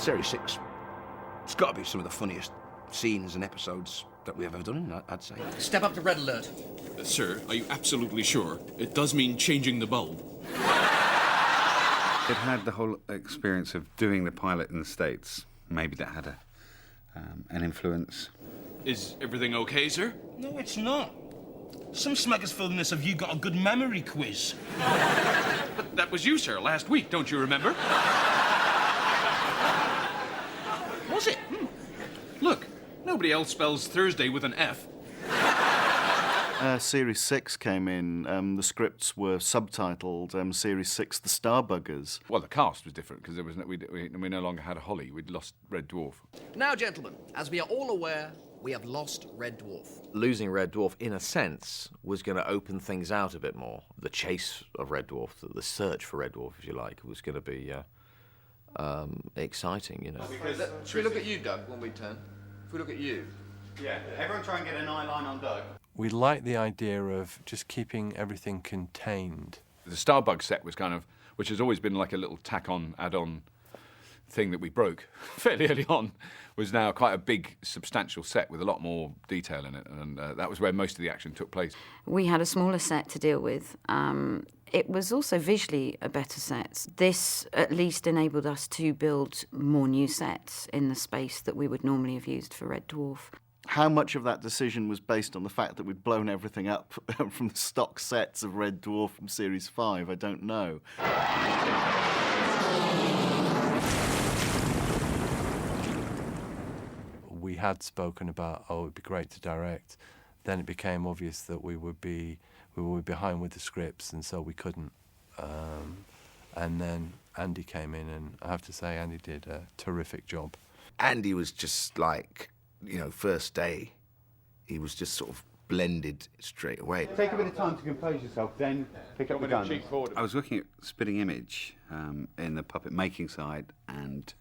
Series 6, it's got to be some of the funniest scenes and episodes that we've ever done, I'd say. Step up to red alert. Sir, are you absolutely sure? It does mean changing the bulb. It had the whole experience of doing the pilot in the States. Maybe that had an influence. Is everything okay, sir? No, it's not. Some smackers filling this "Have you got a good memory" quiz. But that was you, sir, last week, don't you remember? Was it? Look, nobody else spells Thursday with an F. Series 6 came in. The scripts were subtitled Series 6, The Starbuggers. Well, the cast was different because we no longer had Holly. We'd lost Red Dwarf. Now, gentlemen, as we are all aware, we have lost Red Dwarf. Losing Red Dwarf, in a sense, was going to open things out a bit more. The chase of Red Dwarf, the search for Red Dwarf, if you like, was going to be exciting, you know. Should we look at you, Doug, when we turn? If we look at you. Yeah, everyone try and get an eye line on Doug. We like the idea of just keeping everything contained. The Starbuggers set was kind of, which has always been like a little tack-on, add-on thing that we broke fairly early on, was now quite a big, substantial set with a lot more detail in it, and that was where most of the action took place. We had a smaller set to deal with. It was also visually a better set. This at least enabled us to build more new sets in the space that we would normally have used for Red Dwarf. How much of that decision was based on the fact that we'd blown everything up from the stock sets of Red Dwarf from Series 5? I don't know. We had spoken about, it'd be great to direct. Then it became obvious that we were behind with the scripts, and so we couldn't. And then Andy came in, and I have to say, Andy did a terrific job. Andy was just like, you know, first day, he was just sort of blended straight away. Take a bit of time to compose yourself, then pick up the gun. I was looking at Spitting Image in the puppet making side and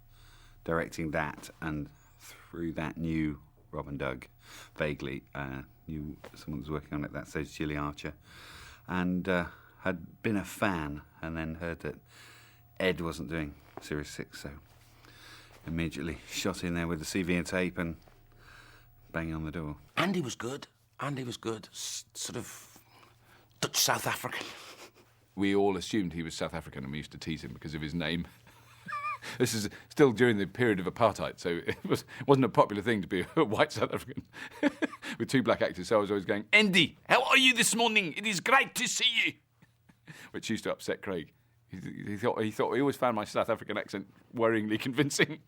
directing that, and through that knew Rob and Doug vaguely, knew someone was working on it at that stage, Gilly Archer, and had been a fan, and then heard that Ed wasn't doing Series 6, so immediately shot in there with the CV and tape and banging on the door. Andy was good. Sort of Dutch South African. We all assumed he was South African, and we used to tease him because of his name. This is still during the period of apartheid, so it wasn't a popular thing to be a white South African with two black actors. So I was always going, "Andy, how are you this morning? It is great to see you," which used to upset Craig. He always found my South African accent worryingly convincing.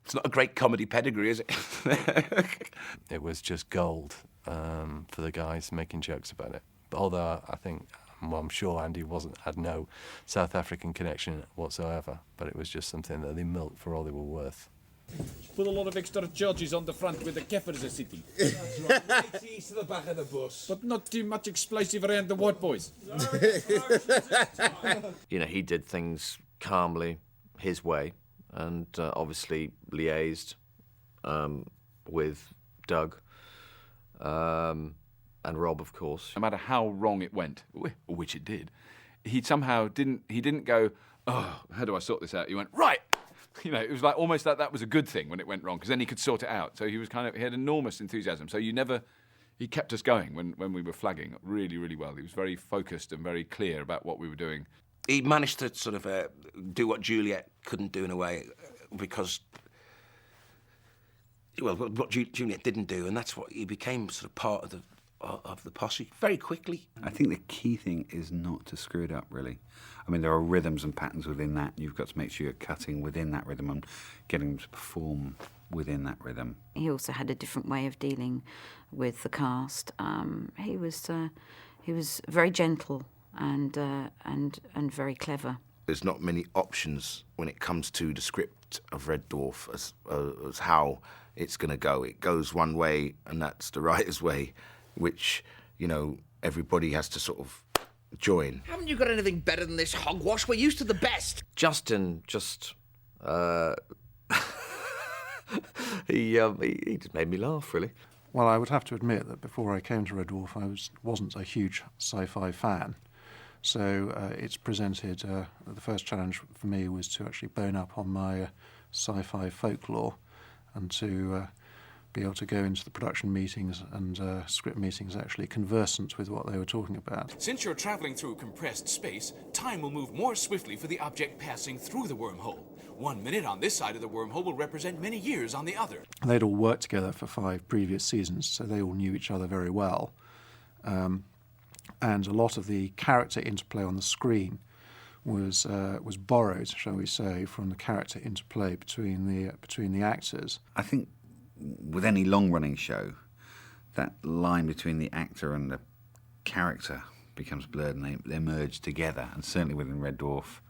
It's not a great comedy pedigree, is it? It was just gold for the guys making jokes about it. But although I think, well, I'm sure Andy had no South African connection whatsoever, but it was just something that they milked for all they were worth. Put a lot of extra charges on the front where the Keffers are sitting. That's right, right east of the back of the bus. But not too much explosive around the white boys. You know, he did things calmly, his way, and obviously liaised with Doug and Rob, of course. No matter how wrong it went, which it did, he somehow didn't go, "Oh, how do I sort this out?" He went, "Right." You know, it was like almost like that was a good thing when it went wrong, because then he could sort it out. So he had enormous enthusiasm. So he kept us going when we were flagging really, really well. He was very focused and very clear about what we were doing. He managed to sort of do what Juliet couldn't do in a way, because, well, what Juliet didn't do, and that's what he became sort of part of the posse very quickly. I think the key thing is not to screw it up, really. I mean, there are rhythms and patterns within that. You've got to make sure you're cutting within that rhythm and getting them to perform within that rhythm. He also had a different way of dealing with the cast. He was very gentle and very clever. There's not many options when it comes to the script of Red Dwarf as how it's going to go. It goes one way, and that's the writer's way, which, you know, everybody has to sort of join. Haven't you got anything better than this hogwash? We're used to the best. Justin he just made me laugh, really. Well, I would have to admit that before I came to Red Dwarf, I wasn't a huge sci-fi fan. So it's presented, the first challenge for me was to actually bone up on my sci-fi folklore, and to be able to go into the production meetings and script meetings actually conversant with what they were talking about. Since you're traveling through compressed space, time will move more swiftly for the object passing through the wormhole. 1 minute on this side of the wormhole will represent many years on the other. They'd all worked together for 5 previous seasons, so they all knew each other very well. And a lot of the character interplay on the screen was borrowed, shall we say, from the character interplay between the actors. I think with any long-running show, that line between the actor and the character becomes blurred, and they merge together. And certainly within Red Dwarf,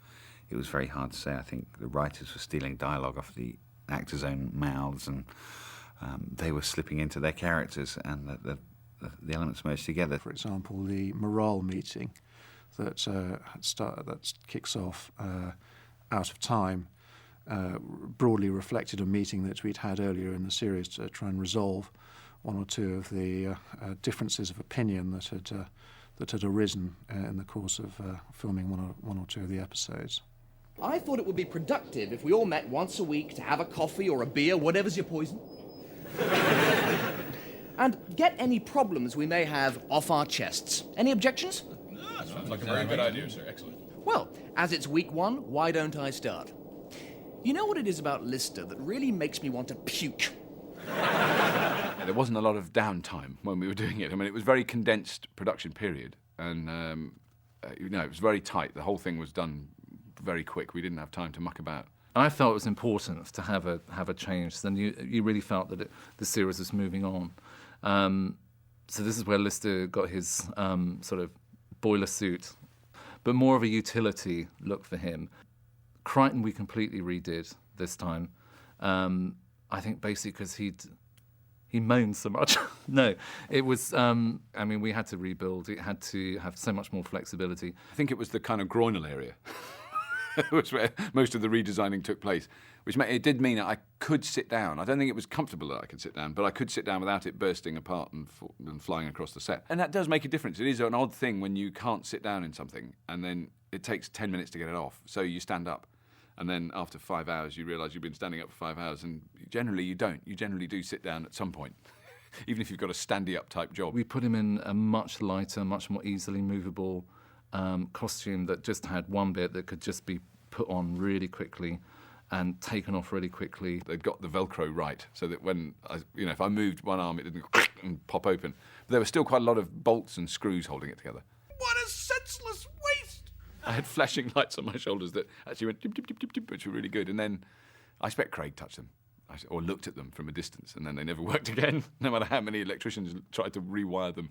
it was very hard to say. I think the writers were stealing dialogue off the actors' own mouths, and they were slipping into their characters, and the elements merged together. For example, the morale meeting that kicks off out of time broadly reflected a meeting that we'd had earlier in the series to try and resolve one or two of the differences of opinion that had arisen in the course of filming one or two of the episodes. I thought it would be productive if we all met once a week to have a coffee or a beer, whatever's your poison. And get any problems we may have off our chests. Any objections? No, sounds like a very good idea, sir. Excellent. Well, as it's week 1, why don't I start? You know what it is about Lister that really makes me want to puke? There wasn't a lot of downtime when we were doing it. I mean, it was a very condensed production period, and it was very tight. The whole thing was done very quick. We didn't have time to muck about. I felt it was important to have a change. Then you really felt that the series was moving on. So this is where Lister got his sort of boiler suit, but more of a utility look for him. Crichton we completely redid this time. I think basically because he moaned so much. No, it was, we had to rebuild. It had to have so much more flexibility. I think it was the kind of groinal area. It was where most of the redesigning took place, which it did mean that I could sit down. I don't think it was comfortable that I could sit down, but I could sit down without it bursting apart and flying across the set. And that does make a difference. It is an odd thing when you can't sit down in something, and then it takes 10 minutes to get it off, so you stand up. And then after 5 hours, you realise you've been standing up for 5 hours, and generally you don't. You generally do sit down at some point, even if you've got a standy-up type job. We put him in a much lighter, much more easily movable costume that just had one bit that could just be put on really quickly and taken off really quickly. They'd got the Velcro right, so that when if I moved one arm, it didn't go and pop open. But there were still quite a lot of bolts and screws holding it together. What a senseless waste! I had flashing lights on my shoulders that actually went dip, dip, dip, dip, dip, which were really good. And then I expect Craig touched them, or looked at them from a distance, and then they never worked again, no matter how many electricians tried to rewire them.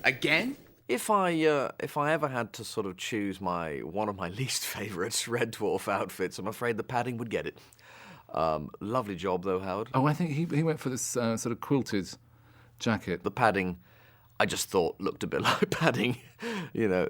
Again? If I ever had to sort of choose one of my least favourite Red Dwarf outfits, I'm afraid the padding would get it. Lovely job, though, Howard. Oh, I think he went for this sort of quilted jacket. The padding, I just thought looked a bit like padding,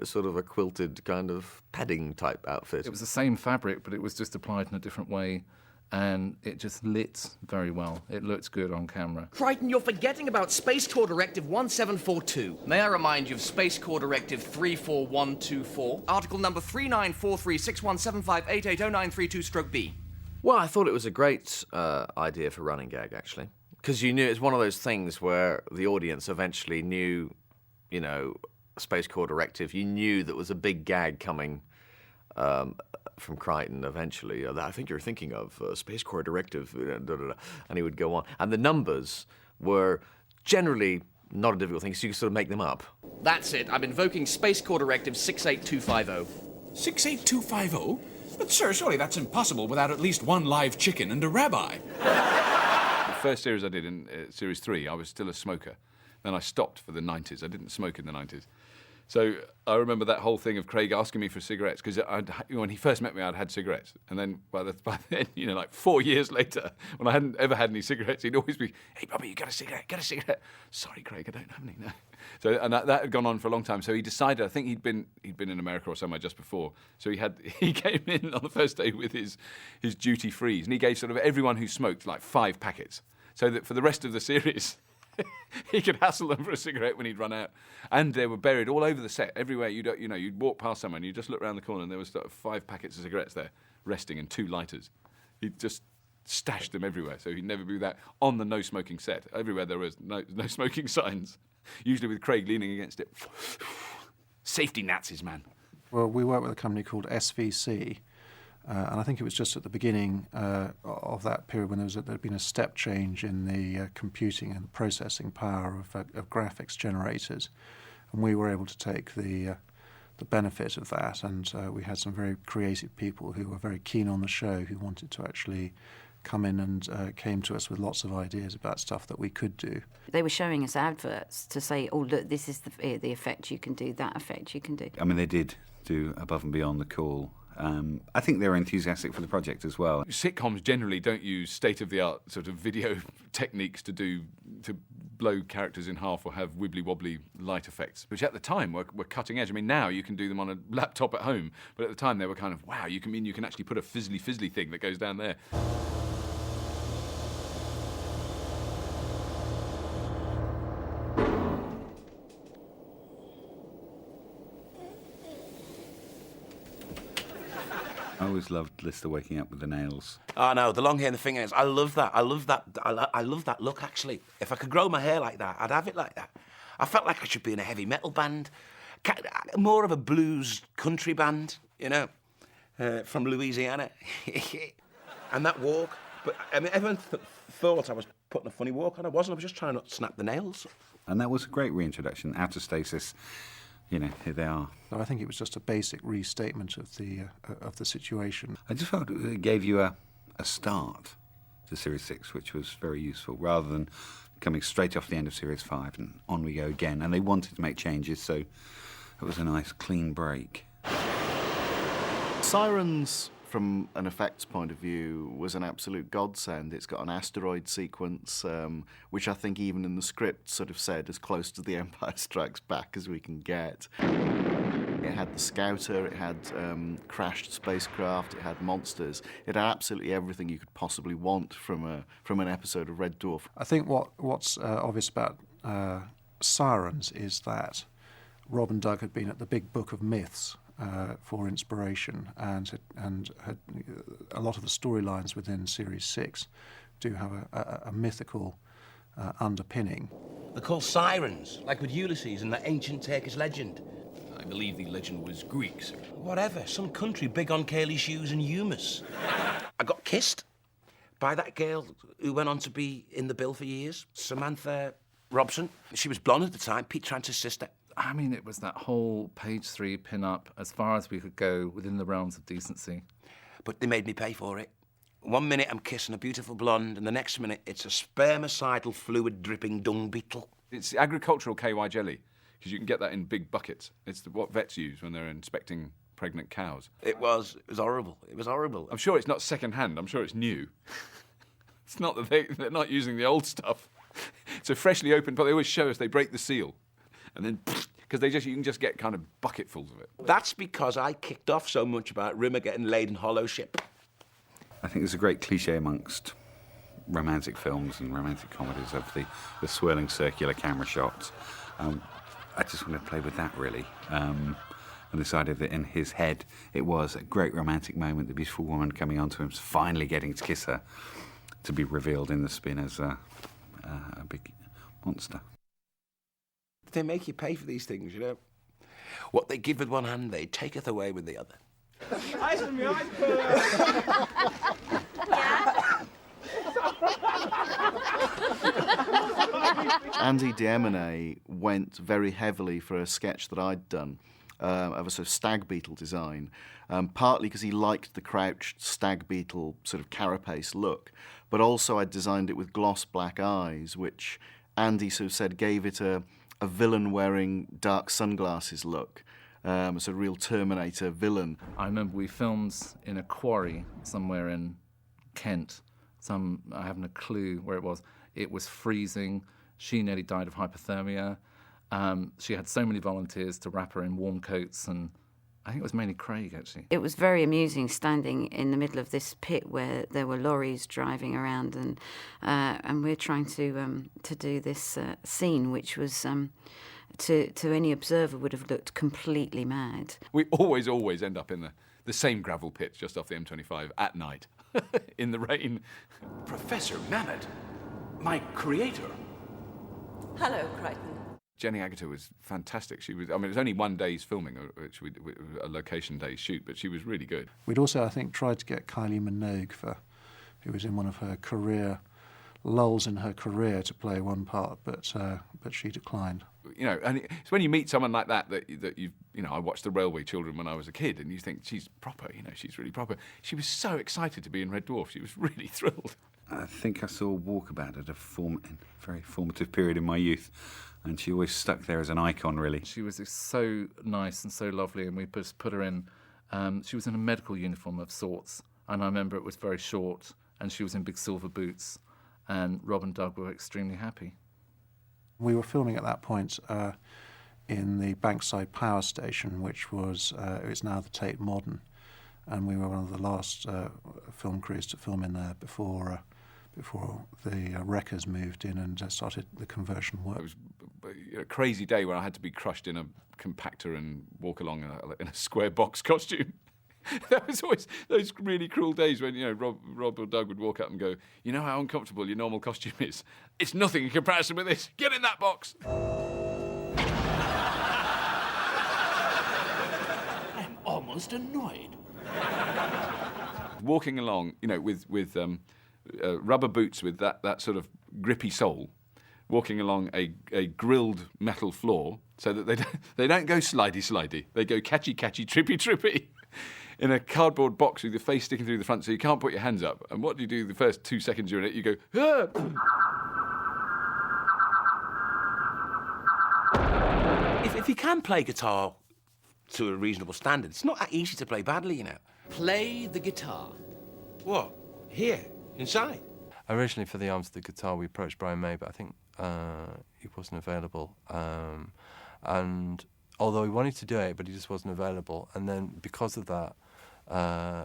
sort of a quilted kind of padding type outfit. It was the same fabric, but it was just applied in a different way, and it just lit very well. It looked good on camera. Crichton, you're forgetting about Space Corps Directive 1742. May I remind you of Space Corps Directive 34124, Article number 39436175880932-B. Well, I thought it was a great idea for running gag, actually. Because you knew it's one of those things where the audience eventually knew, Space Corps Directive. You knew there was a big gag coming from Crichton eventually. I think you're thinking of Space Corps Directive, and he would go on. And the numbers were generally not a difficult thing, so you could sort of make them up. That's it. I'm invoking Space Corps Directive 68250. 68250? But sir, surely that's impossible without at least one live chicken and a rabbi. The first series I did in Series 3, I was still a smoker. Then I stopped for the 90s. I didn't smoke in the 90s. So I remember that whole thing of Craig asking me for cigarettes, because when he first met me, I'd had cigarettes. And then by then, 4 years later, when I hadn't ever had any cigarettes, he'd always be, "Hey, Bobby, you got a cigarette? Get a cigarette." "Sorry, Craig, I don't have any." No. So and that had gone on for a long time. So he decided, I think he'd been in America or somewhere just before. So he came in on the first day with his duty frees, and he gave sort of everyone who smoked like 5 packets, so that for the rest of the series. He could hassle them for a cigarette when he'd run out, and they were buried all over the set, everywhere. You'd walk past someone, and you just look around the corner, and there was sort of 5 packets of cigarettes there, resting, and 2 lighters. He'd just stashed them everywhere, so he'd never be that on the no smoking set. Everywhere there was no smoking signs, usually with Craig leaning against it. Safety Nazis, man. Well, we worked with a company called SVC, and I think it was just at the beginning of that period when there'd been a step change in the computing and processing power of graphics generators, and we were able to take the benefit of that, and we had some very creative people who were very keen on the show, who wanted to actually come in and came to us with lots of ideas about stuff that we could do. They were showing us adverts to say, oh, look, this is the effect you can do, that effect you can do. I mean, they did do above and beyond the call. I think they were enthusiastic for the project as well. Sitcoms generally don't use state-of-the-art sort of video techniques to blow characters in half or have wibbly-wobbly light effects, which at the time were cutting edge. I mean, now you can do them on a laptop at home, but at the time they were kind of, wow, you can actually put a fizzly thing that goes down there. I always loved Lister waking up with the nails. Oh no, the long hair and the fingernails. I love that. I love that look, actually. If I could grow my hair like that, I'd have it like that. I felt like I should be in a heavy metal band. More of a blues country band, you know, from Louisiana. And that walk. But I mean, everyone thought I was putting a funny walk on. I wasn't. I was just trying not to snap the nails. And that was a great reintroduction. Out of stasis. You know, here they are. So I think it was just a basic restatement of the situation. I just felt it gave you a start to Series 6, which was very useful, rather than coming straight off the end of Series 5 and on we go again. And they wanted to make changes, so it was a nice, clean break. Psirens, from an effects point of view, was an absolute godsend. It's got an asteroid sequence, which I think even in the script sort of said as close to The Empire Strikes Back as we can get. It had the Scouter, it had crashed spacecraft, it had monsters. It had absolutely everything you could possibly want from an episode of Red Dwarf. I think what's obvious about Psirens is that Rob and Doug had been at the Big Book of Myths for inspiration, and had a lot of the storylines within Series 6 do have a mythical underpinning. They're called Sirens, like with Ulysses and that ancient Turkish legend. I believe the legend was Greek, sir. Whatever, some country big on curly shoes and humours. I got kissed by that girl who went on to be in the bill for years, Samantha Robson. She was blonde at the time, Pete Trance's sister. I mean, it was that whole page 3 pin-up as far as we could go within the realms of decency. But they made me pay for it. 1 minute I'm kissing a beautiful blonde, and the next minute it's a spermicidal fluid-dripping dung beetle. It's agricultural KY jelly, because you can get that in big buckets. It's what vets use when they're inspecting pregnant cows. It was horrible. It was horrible. I'm sure it's not second-hand. I'm sure it's new. It's not that they're not using the old stuff. It's a freshly opened, but they always show us they break the seal. And then, because you can just get kind of bucketfuls of it. That's because I kicked off so much about Rimmer getting laid in hollow ship. I think there's a great cliche amongst romantic films and romantic comedies of the swirling circular camera shots. I just want to play with that, really. And this idea that in his head it was a great romantic moment, the beautiful woman coming onto him, finally getting to kiss her, to be revealed in the spin as a big monster. They make you pay for these things, you know. What they give with one hand, they taketh away with the other. Ice from your ice Andy DeEmmony went very heavily for a sketch that I'd done of a sort of stag beetle design, partly because he liked the crouched stag beetle sort of carapace look, but also I designed it with gloss black eyes, which Andy sort of said gave it a villain wearing dark sunglasses look. It's a real Terminator villain. I remember we filmed in a quarry somewhere in Kent. I haven't a clue where it was. It was freezing. She nearly died of hypothermia. She had so many volunteers to wrap her in warm coats, and I think it was mainly Craig, actually. It was very amusing standing in the middle of this pit where there were lorries driving around, and we're trying to do this scene, which was to any observer would have looked completely mad. We always end up in the same gravel pit just off the M25 at night, in the rain. Professor Mamet, my creator. Hello, Crichton. Jenny Agutter was fantastic. She was, I mean, it was only one day's filming, a location day's shoot, but she was really good. We'd also, I think, tried to get Kylie Minogue, who was in one of her lulls in her career, to play one part, but she declined. You know, and it's when you meet someone like that you know, I watched The Railway Children when I was a kid, and you think, she's proper, you know, she's really proper. She was so excited to be in Red Dwarf. She was really thrilled. I think I saw Walkabout at a very formative period in my youth, and she always stuck there as an icon, really. She was so nice and so lovely, and we just put her in. She was in a medical uniform of sorts, and I remember it was very short, and she was in big silver boots, and Rob and Doug were extremely happy. We were filming at that point in the Bankside Power Station, which was it's now the Tate Modern, and we were one of the last film crews to film in there before the wreckers moved in and started the conversion work. It was a crazy day when I had to be crushed in a compactor and walk along in a square box costume. That was always those really cruel days when, you know, Rob or Doug would walk up and go, "You know how uncomfortable your normal costume is? It's nothing in comparison with this. Get in that box." I'm almost annoyed. Walking along, you know, with rubber boots with that sort of grippy sole, walking along a grilled metal floor so that they don't go slidey, they go catchy, trippy. In a cardboard box with your face sticking through the front so you can't put your hands up. And what do you do the first 2 seconds you're in it? You go, "Ah!" If you can play guitar to a reasonable standard, it's not that easy to play badly, you know. Play the guitar. What? Here? Inside? Originally, for the arms of the guitar, we approached Brian May, but I think he wasn't available. And although he wanted to do it, but he just wasn't available. And then because of that,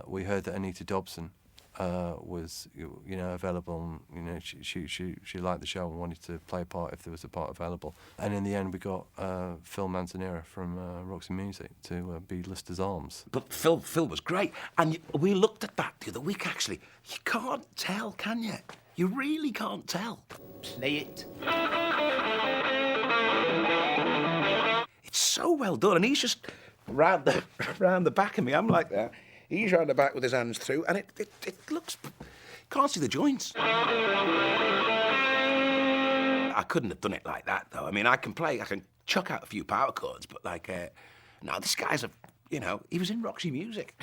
we heard that Anita Dobson was, you know, available. And, you know, she liked the show and wanted to play a part if there was a part available. And in the end, we got Phil Manzanera from Roxy Music to be Lister's arms. But Phil was great, and we looked at that the other week. Actually, you can't tell, can you? You really can't tell. Play it. It's so well done, and he's just round the back of me. I'm like that. He's round the back with his hands through, and it looks... Can't see the joints. I couldn't have done it like that, though. I mean, I can chuck out a few power chords, but, like, no, this guy's you know, he was in Roxy Music.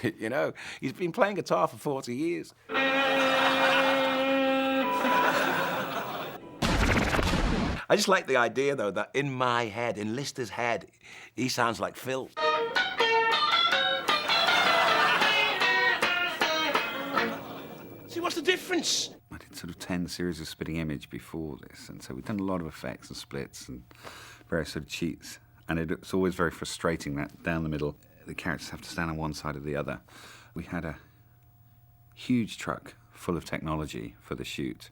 You know, he's been playing guitar for 40 years. I just like the idea, though, that in my head, in Lister's head, he sounds like Phil. See, what's the difference? I did sort of 10 series of Spitting Image before this, and so we've done a lot of effects and splits and various sort of cheats. And it's always very frustrating that down the middle, the characters have to stand on one side or the other. We had a huge truck full of technology for the shoot,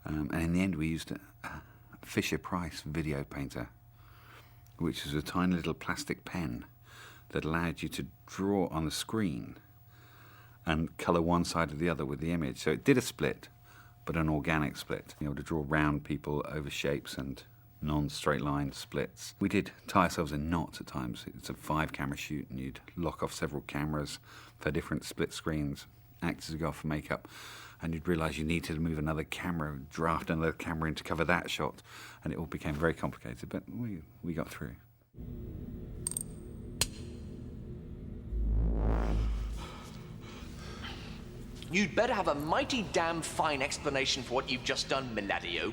and in the end we used a Fisher-Price video painter, which was a tiny little plastic pen that allowed you to draw on the screen and colour one side or the other with the image. So it did a split, but an organic split. You know, to draw round people over shapes and non-straight line splits. We did tie ourselves in knots at times. It's a 5-camera shoot, and you'd lock off several cameras for different split screens. Actors would go off for makeup, and you'd realise you needed to move another camera, draft another camera in to cover that shot, and it all became very complicated, but we got through. You'd better have a mighty damn fine explanation for what you've just done, Miladio.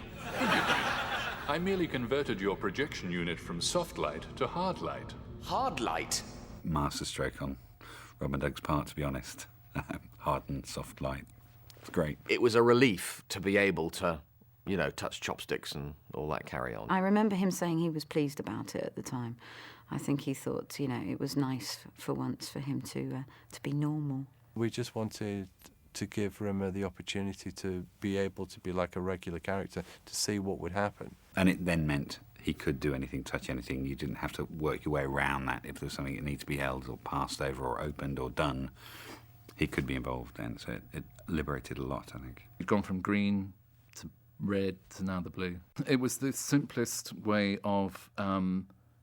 I merely converted your projection unit from soft light to hard light. Hard light? Masterstroke on Rob and Doug's part, to be honest. Hard and soft light. It's great. It was a relief to be able to, you know, touch chopsticks and all that carry on. I remember him saying he was pleased about it at the time. I think he thought, you know, it was nice for once for him to be normal. We just wanted to give Rimmer the opportunity to be able to be like a regular character, to see what would happen. And it then meant he could do anything, touch anything. You didn't have to work your way around that. If there was something that needed to be held or passed over or opened or done, he could be involved then. So it liberated a lot, I think. You'd gone from green to red to now the blue. It was the simplest way of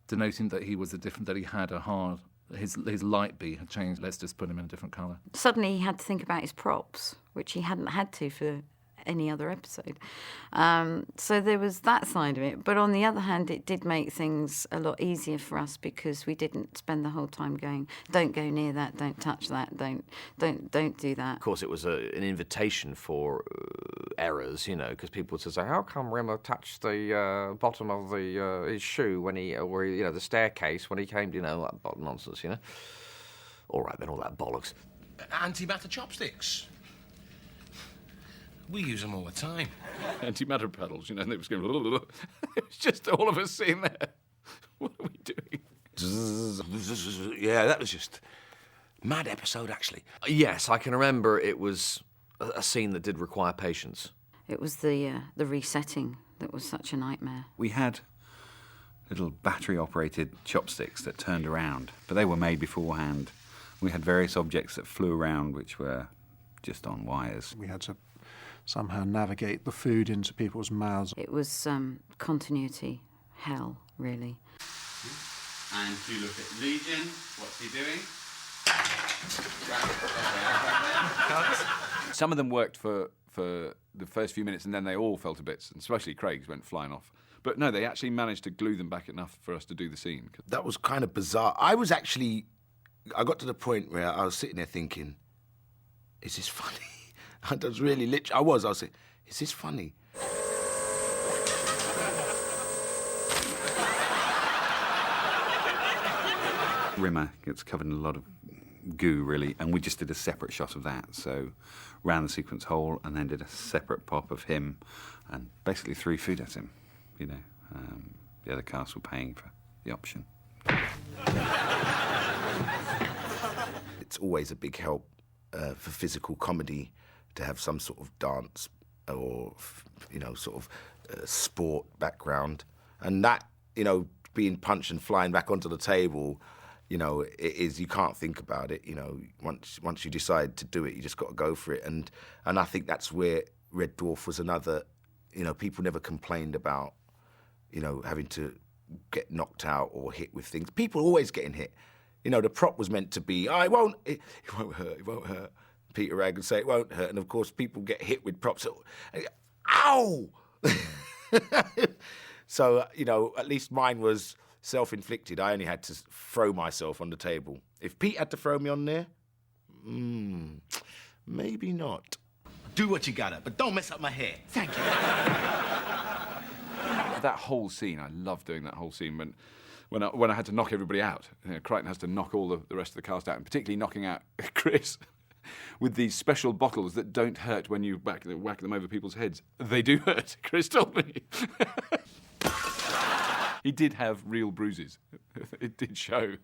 denoting that he was that he had a hard. His light B had changed. Let's just put him in a different colour. Suddenly he had to think about his props, which he hadn't had to for any other episode. So there was that side of it. But on the other hand, it did make things a lot easier for us because we didn't spend the whole time going, don't go near that, don't touch that, don't do that. Of course, it was an invitation for errors, you know, because people would say, how come Rimmer touched the bottom of his shoe when the staircase when he came, you know, that bottom nonsense, you know. All right, then, all that bollocks. Antimatter chopsticks. We use them all the time. Antimatter pedals, you know, and they was going. It was just all of us sitting there. What are we doing? Yeah, that was just mad episode, actually. Yes, I can remember it was a scene that did require patience. It was the resetting that was such a nightmare. We had little battery-operated chopsticks that turned around, but they were made beforehand. We had various objects that flew around, which were just on wires. We had to somehow navigate the food into people's mouths. It was continuity hell, really. And if you look at Legion, what's he doing? Some of them worked for the first few minutes and then they all fell to bits, and especially Craig's went flying off. But no, they actually managed to glue them back enough for us to do the scene. That was kind of bizarre. I got to the point where I was sitting there thinking, is this funny? I was really literally, I was saying, is this funny? Rimmer gets covered in a lot of goo, really, and we just did a separate shot of that. So ran the sequence whole and then did a separate pop of him and basically threw food at him, you know. The other cast were paying for the option. It's always a big help for physical comedy to have some sort of dance or, you know, sort of sport background. And that, you know, being punched and flying back onto the table, you know, it is, you can't think about it, you know. Once you decide to do it, you just got to go for it. And I think that's where Red Dwarf was another, you know, people never complained about, you know, having to get knocked out or hit with things. People are always getting hit. You know, the prop was meant to be, it won't hurt. Peter Ragg would say it won't hurt, and of course people get hit with props. Ow! So, you know, at least mine was self-inflicted. I only had to throw myself on the table. If Pete had to throw me on there, maybe not. Do what you gotta, but don't mess up my hair. Thank you. That whole scene, I love doing that whole scene when I had to knock everybody out. You know, Crichton has to knock all the rest of the cast out, and particularly knocking out Chris with these special bottles that don't hurt when you whack them over people's heads. They do hurt, Chris told me. He did have real bruises. It did show.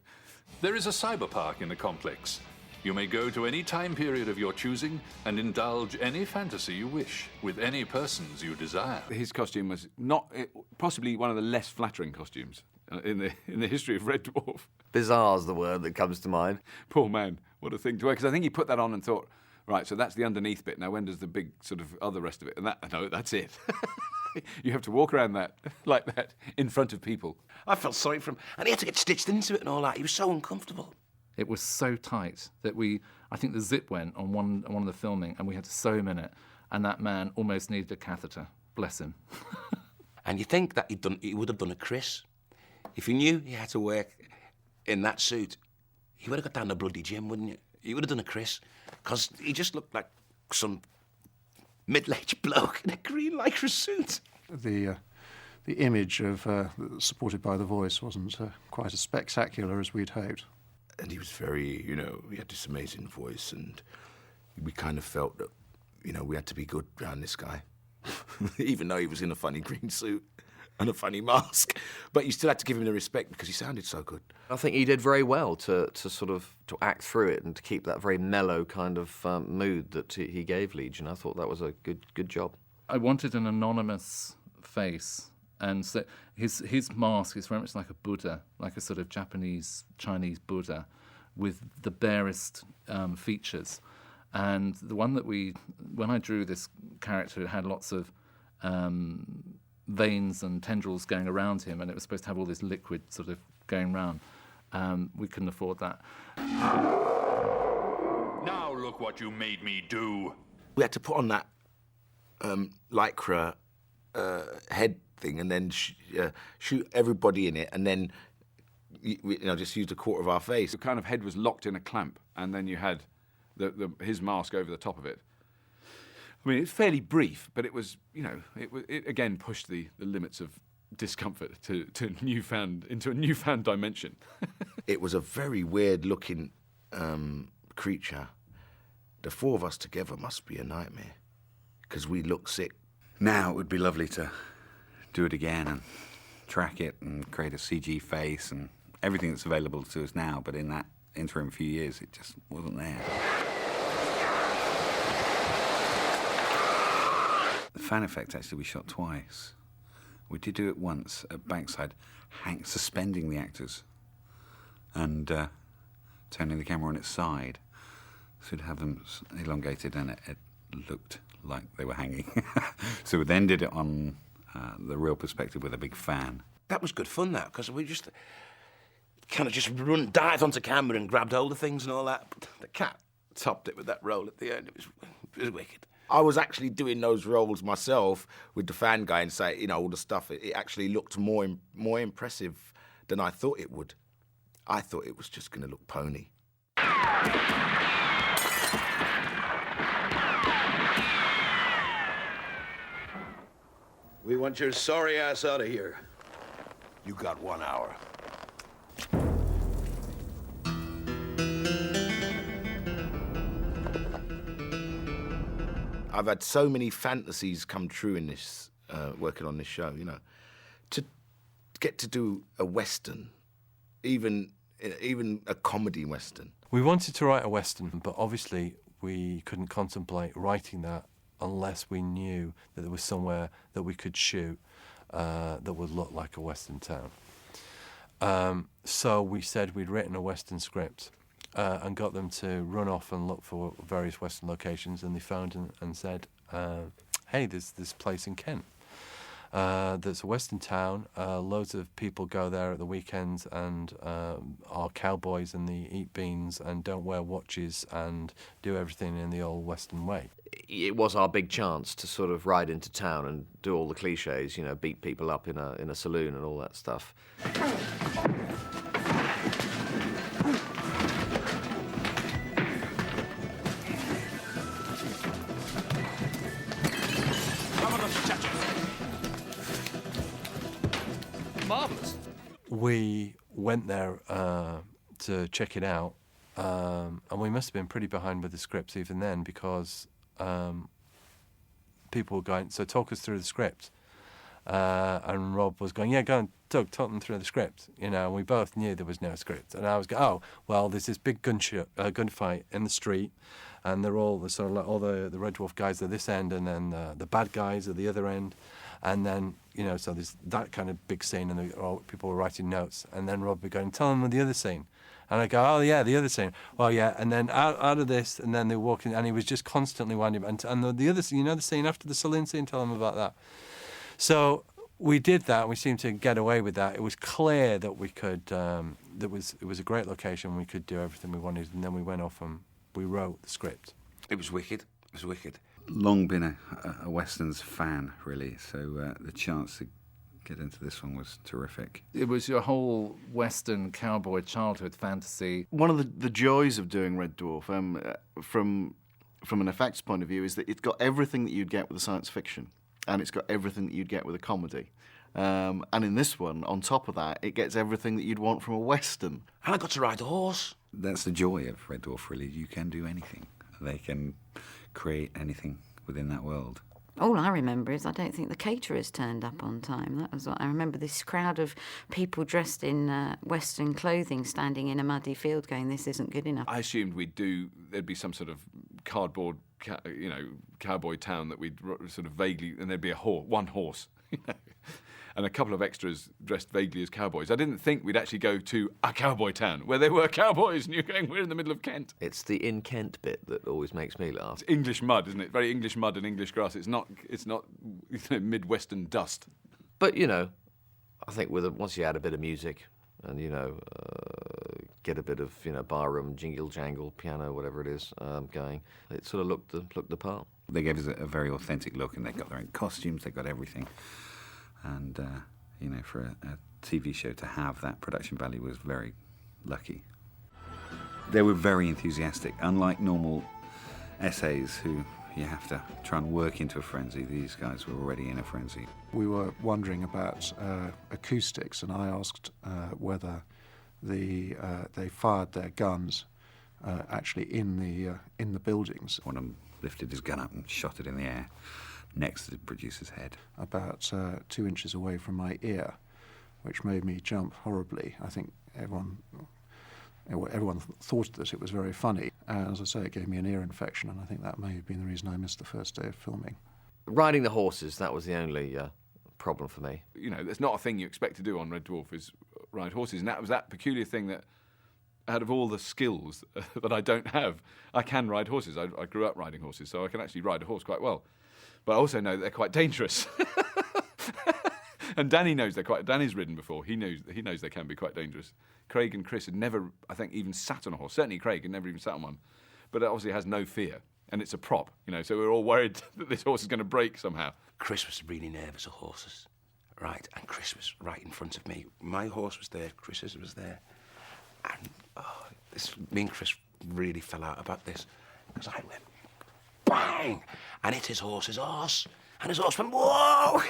There is a cyber park in the complex. You may go to any time period of your choosing and indulge any fantasy you wish with any persons you desire. His costume was possibly one of the less flattering costumes in the history of Red Dwarf. Bizarre's the word that comes to mind. Poor man, what a thing to wear. Because I think he put that on and thought, right, so that's the underneath bit. Now when does the big sort of other rest of it? And that's it. You have to walk around that like that in front of people. I felt sorry for him, and he had to get stitched into it and all that. He was so uncomfortable. It was so tight that I think the zip went on one of the filming, and we had to sew him in it, and that man almost needed a catheter. Bless him. And you think that he would have done a Chris. If he knew he had to work in that suit, he would have got down the bloody gym, wouldn't you? He would have done a Chris, because he just looked like some middle-aged bloke in a green lycra suit. The image of supported by the voice wasn't quite as spectacular as we'd hoped. And he was very, you know, he had this amazing voice, and we kind of felt that, you know, we had to be good around this guy, even though he was in a funny green suit and a funny mask. But you still had to give him the respect because he sounded so good. I think he did very well to act through it and to keep that very mellow kind of mood that he gave Legion. I thought that was a good job. I wanted an anonymous face And so his mask is very much like a Buddha, like a sort of Japanese, Chinese Buddha, with the barest features. And the one that when I drew this character, it had lots of veins and tendrils going around him, and it was supposed to have all this liquid sort of going around. We couldn't afford that. Now look what you made me do. We had to put on that lycra head thing and then shoot everybody in it, and then just used a quarter of our face. The kind of head was locked in a clamp, and then you had his mask over the top of it. I mean, it's fairly brief, but it was, it again pushed the limits of discomfort into a newfound dimension. It was a very weird-looking creature. The four of us together must be a nightmare, because we look sick. Now it would be lovely to do it again and track it and create a CG face and everything that's available to us now, but in that interim few years, it just wasn't there. The fan effect, actually, we shot twice. We did do it once at Bankside, suspending the actors and turning the camera on its side. So we'd have them elongated, and it looked like they were hanging. So we then did it on the real perspective with a big fan. That was good fun, that, because we just kind of just dived onto camera and grabbed hold of things and all that. But the cat topped it with that roll at the end. It was wicked. I was actually doing those rolls myself with the fan guy and say, all the stuff. It actually looked more impressive than I thought it would. I thought it was just going to look pony. We want your sorry ass out of here. You got 1 hour. I've had so many fantasies come true in this, working on this show, to get to do a Western, even a comedy Western. We wanted to write a Western, but obviously we couldn't contemplate writing that unless we knew that there was somewhere that we could shoot that would look like a Western town. So we said we'd written a Western script and got them to run off and look for various Western locations, and they found and said, hey, there's this place in Kent that's a Western town. Loads of people go there at the weekends and are cowboys, and they eat beans and don't wear watches and do everything in the old Western way. It was our big chance to sort of ride into town and do all the cliches, beat people up in a saloon and all that stuff. Marvellous. We went there to check it out, and we must have been pretty behind with the scripts even then, because people were going, so talk us through the script. And Rob was going, yeah, go on, Doug, talk them through the script. And we both knew there was no script. And I was going, oh, well, there's this big gunfight in the street, and they're all the sort of like all the Red Dwarf guys at this end, and then the bad guys at the other end. And then, so there's that kind of big scene, and people were writing notes. And then Rob would go, tell them the other scene. And I go, oh, yeah, the other scene. Well, yeah, and then out of this, and then they walk in, and he was just constantly winding up. And the other scene, the scene after the saloon scene, tell them about that. So we did that, and we seemed to get away with that. It was clear that we could, it was a great location, we could do everything we wanted, and then we went off and we wrote the script. It was wicked. It was wicked. Long been a Westerns fan, really, so the chance to get into this one was terrific. It was your whole Western cowboy childhood fantasy. One of the joys of doing Red Dwarf, from an effects point of view, is that it's got everything that you'd get with a science fiction, and it's got everything that you'd get with a comedy. And in this one, on top of that, it gets everything that you'd want from a Western. And I got to ride a horse. That's the joy of Red Dwarf, really. You can do anything. They can create anything within that world. All I remember is I don't think the caterers turned up on time. That was what I remember, this crowd of people dressed in Western clothing standing in a muddy field going, this isn't good enough. I assumed there'd be some sort of cardboard, cowboy town that we'd sort of vaguely, and there'd be one horse. and a couple of extras dressed vaguely as cowboys. I didn't think we'd actually go to a cowboy town where there were cowboys, and you're going, we're in the middle of Kent. It's the in Kent bit that always makes me laugh. It's English mud, isn't it? Very English mud and English grass. It's not Midwestern dust. But, you know, I think once you add a bit of music and, you know, get a bit of, you know, barroom, jingle jangle, piano, whatever it is, going, it sort of looked the part. They gave us a very authentic look, and they got their own costumes, they got everything. And, you know, for a TV show to have that production value was very lucky. They were very enthusiastic. Unlike normal essays who you have to try and work into a frenzy, these guys were already in a frenzy. We were wondering about acoustics, and I asked whether they fired their guns actually in the buildings. One of them lifted his gun up and shot it in the air next to the producer's head. About 2 inches away from my ear, which made me jump horribly. I think everyone thought that it was very funny. As I say, it gave me an ear infection, and I think that may have been the reason I missed the first day of filming. Riding the horses, that was the only problem for me. You know, there's not a thing you expect to do on Red Dwarf is ride horses, and that was that peculiar thing that, out of all the skills that I don't have, I can ride horses. I grew up riding horses, so I can actually ride a horse quite well. But I also know that they're quite dangerous. And Danny knows Danny's ridden before. He knows they can be quite dangerous. Craig and Chris had never, I think, even sat on a horse. Certainly Craig had never even sat on one. But it obviously has no fear, and it's a prop, you know, so we're all worried that this horse is going to break somehow. Chris was really nervous of horses, right? And Chris was right in front of me. My horse was there, Chris's was there. And me and Chris really fell out about this, because I went bang and hit his horse's arse, and his horse went whoa.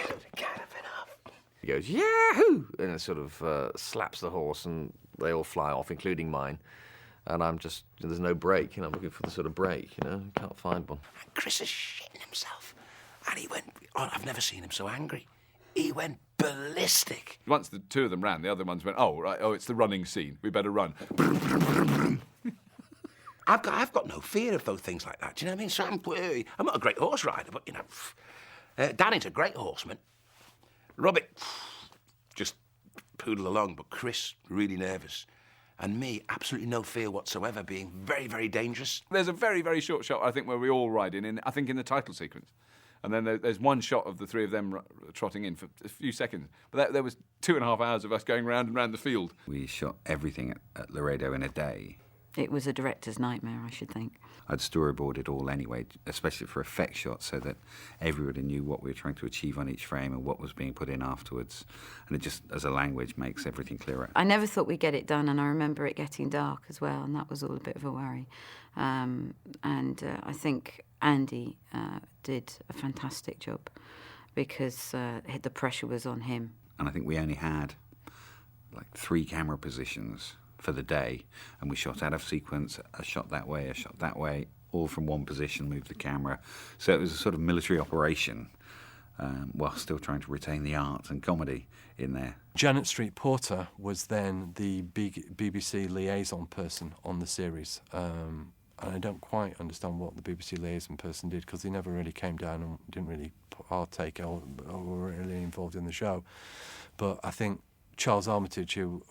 He goes yahoo, and it sort of slaps the horse, and they all fly off, including mine. And I'm just, there's no brake, you know, I'm looking for the sort of brake, you know, can't find one. And Chris is shitting himself, and he went, I've never seen him so angry. He went ballistic. Once the two of them ran, the other ones went, it's the running scene, we better run. I've got no fear of those things like that. Do you know what I mean? So I'm not a great horse rider, but, you know, Danny's a great horseman. Robert just poodle along, but Chris really nervous. And me, absolutely no fear whatsoever, being very, very dangerous. There's a very, very short shot, I think, where we all ride in I think in the title sequence. And then there's one shot of the three of them trotting in for a few seconds. But there was 2.5 hours of us going round and round the field. We shot everything at Laredo in a day. It was a director's nightmare, I should think. I'd storyboard it all anyway, especially for effect shots, so that everybody knew what we were trying to achieve on each frame and what was being put in afterwards. And it just, as a language, makes everything clearer. I never thought we'd get it done, and I remember it getting dark as well, and that was all a bit of a worry. I think Andy did a fantastic job, because the pressure was on him. And I think we only had like 3 camera positions for the day, and we shot out of sequence, a shot that way, all from one position, moved the camera. So it was a sort of military operation, while still trying to retain the art and comedy in there. Janet Street Porter was then the BBC liaison person on the series. And I don't quite understand what the BBC liaison person did, because he never really came down and didn't really partake or were really involved in the show. But I think Charles Armitage, who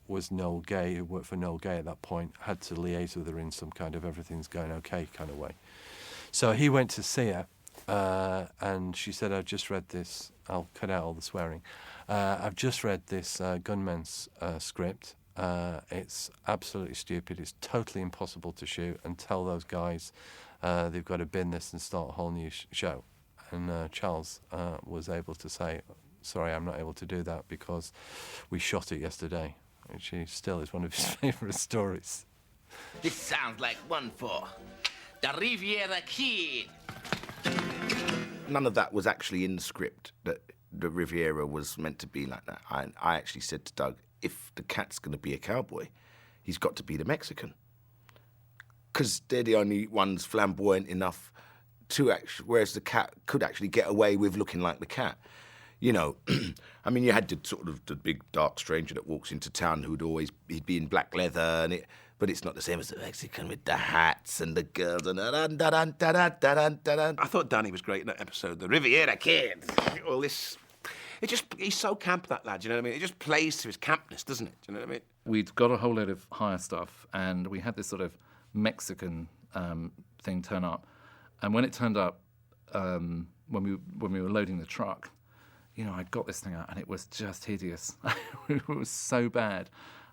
was Noel Gay, who worked for Noel Gay at that point, had to liaise with her in some kind of everything's going okay kind of way. So he went to see her, and she said, I've just read this, I'll cut out all the swearing, I've just read this Gunmen's script. It's absolutely stupid, it's totally impossible to shoot, and tell those guys they've got to bin this and start a whole new show. And Charles was able to say, sorry, I'm not able to do that because we shot it yesterday, which still is one of his favourite stories. This sounds like one for the Riviera Kid. None of that was actually in the script, that the Riviera was meant to be like that. I actually said to Doug, if the cat's going to be a cowboy, he's got to be the Mexican. Because they're the only ones flamboyant enough to actually, whereas the cat could actually get away with looking like the cat. You know, I mean, you had the big dark stranger that walks into town he'd be in black leather, but it's not the same as the Mexican with the hats and the girls and I thought Danny was great in that episode, the Riviera Kid. All this he's so camp, that lad, do you know what I mean? It just plays to his campness, doesn't it? Do you know what I mean? We'd got a whole load of hire stuff, and we had this sort of Mexican thing turn up. And when it turned up, when we were loading the truck, you know, I got this thing out, and it was just hideous. It was so bad.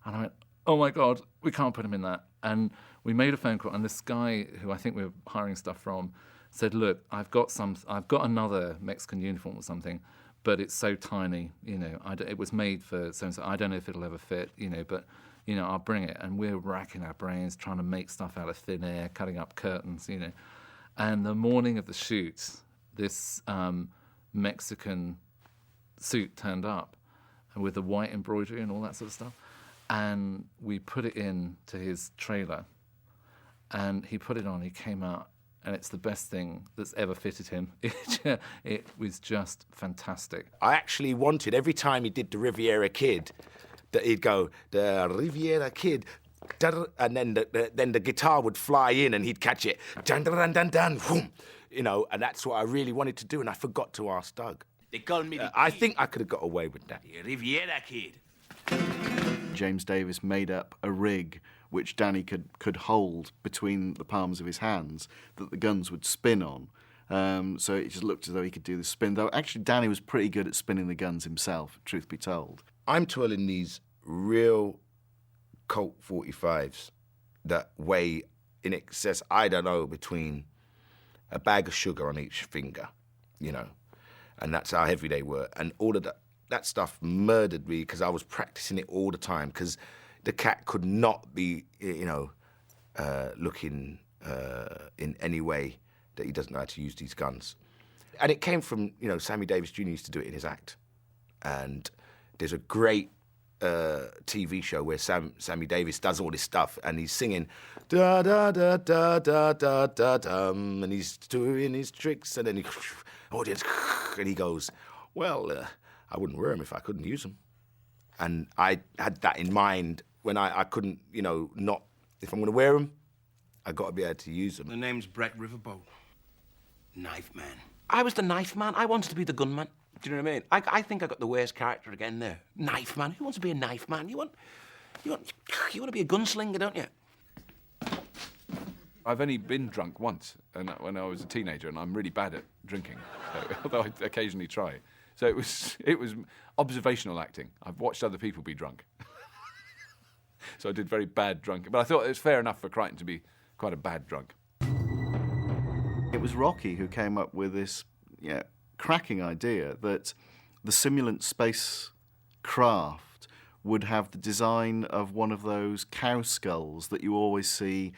And I went, oh my God, we can't put him in that. And we made a phone call, and this guy who I think we were hiring stuff from said, look, I've got another Mexican uniform or something, but it's so tiny, you know, it was made for so-and-so. I don't know if it'll ever fit, you know, but, you know, I'll bring it. And we're racking our brains trying to make stuff out of thin air, cutting up curtains, you know. And the morning of the shoot, this Mexican suit turned up with the white embroidery and all that sort of stuff. And we put it in to his trailer, and he put it on, he came out, and it's the best thing that's ever fitted him. It was just fantastic. I actually wanted, every time he did the Riviera Kid, that he'd go, the Riviera Kid, and then the guitar would fly in and he'd catch it, dun dun dun dun, whoom, you know, and that's what I really wanted to do, and I forgot to ask Doug. They call me the I think I could have got away with that. Riviera Kid. James Davis made up a rig which Danny could hold between the palms of his hands that the guns would spin on. So it just looked as though he could do the spin. Though actually Danny was pretty good at spinning the guns himself, truth be told. I'm twirling these real Colt 45s that weigh in excess, I don't know, between a bag of sugar on each finger, you know. And that's how heavy they were. And all of that stuff murdered me because I was practicing it all the time because the cat could not be, you know, looking in any way that he doesn't know how to use these guns. And it came from, you know, Sammy Davis Jr. used to do it in his act. And there's a great TV show where Sammy Davis does all this stuff and he's singing da da da da da da da dum, and he's doing his tricks, and then he audience and he goes, well, I wouldn't wear them if I couldn't use them. And I had that in mind when I couldn't, you know, not, if I'm going to wear them, I got to be able to use them. The name's Brett Riverboat. Knife Man. I was the Knife Man. I wanted to be the Gunman. Do you know what I mean? I think I got the worst character again there. Knife Man. Who wants to be a knife man? You want to be a gunslinger, don't you? I've only been drunk once, and when I was a teenager, and I'm really bad at drinking, so, although I occasionally try. So it was observational acting. I've watched other people be drunk. So I did very bad drunk. But I thought it was fair enough for Crichton to be quite a bad drunk. It was Rocky who came up with this cracking idea that the simulant spacecraft would have the design of one of those cow skulls that you always see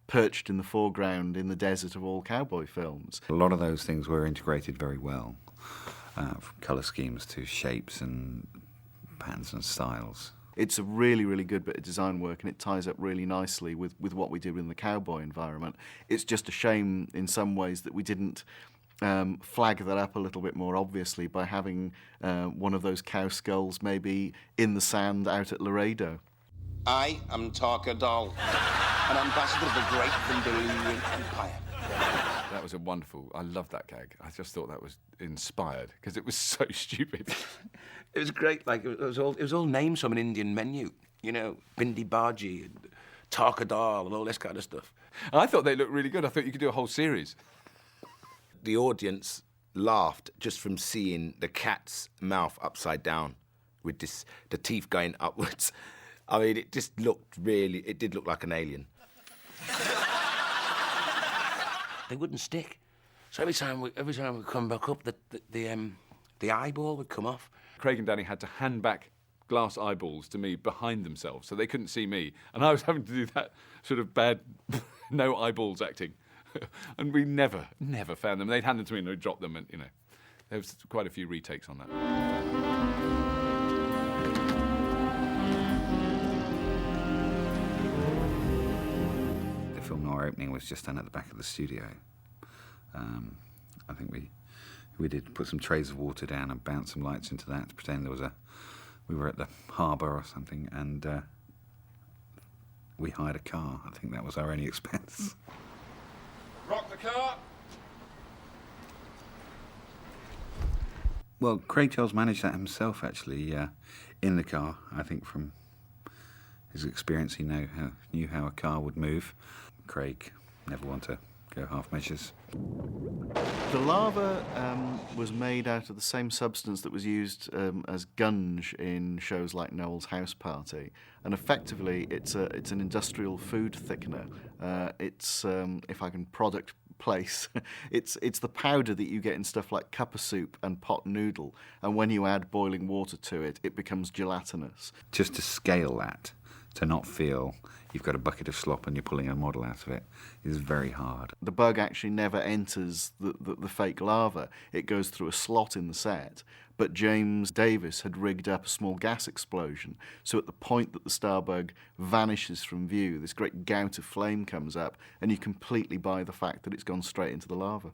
perched in the foreground in the desert of all cowboy films. A lot of those things were integrated very well, from colour schemes to shapes and patterns and styles. It's a really, really good bit of design work, and it ties up really nicely with what we did in the cowboy environment. It's just a shame in some ways that we didn't flag that up a little bit more obviously by having one of those cow skulls maybe in the sand out at Laredo. I am Tarka Doll, an ambassador of the great Vendelian Empire. That was I loved that gag. I just thought that was inspired because it was so stupid. It was great. Like it was all names from an Indian menu. You know, Bindi Bhaji and Tarka Dal and all this kind of stuff. And I thought they looked really good. I thought you could do a whole series. The audience laughed just from seeing the cat's mouth upside down with the teeth going upwards. I mean, it just looked it did look like an alien. They wouldn't stick. So every time we come back up, the eyeball would come off. Craig and Danny had to hand back glass eyeballs to me behind themselves, so they couldn't see me. And I was having to do that sort of bad, no eyeballs acting. And we never found them. They'd hand them to me and they'd drop them, and, you know, there was quite a few retakes on that. The film noir opening was just done at the back of the studio. I think we did put some trays of water down and bounce some lights into that to pretend we were at the harbour or something, and we hired a car. I think that was our only expense. Rock the car. Well, Craig Charles managed that himself, actually, in the car. I think from his experience, he knew how a car would move. Craig never wanted to go half measures. The lava was made out of the same substance that was used as gunge in shows like Noel's House Party, and effectively it's an industrial food thickener. It's if I can product place, it's the powder that you get in stuff like cuppa soup and pot noodle, and when you add boiling water to it, it becomes gelatinous. Just to scale that, to not feel you've got a bucket of slop and you're pulling a model out of it, is very hard. The bug actually never enters the fake lava. It goes through a slot in the set, but James Davis had rigged up a small gas explosion, so at the point that the starbug vanishes from view, this great gout of flame comes up, and you completely buy the fact that it's gone straight into the lava.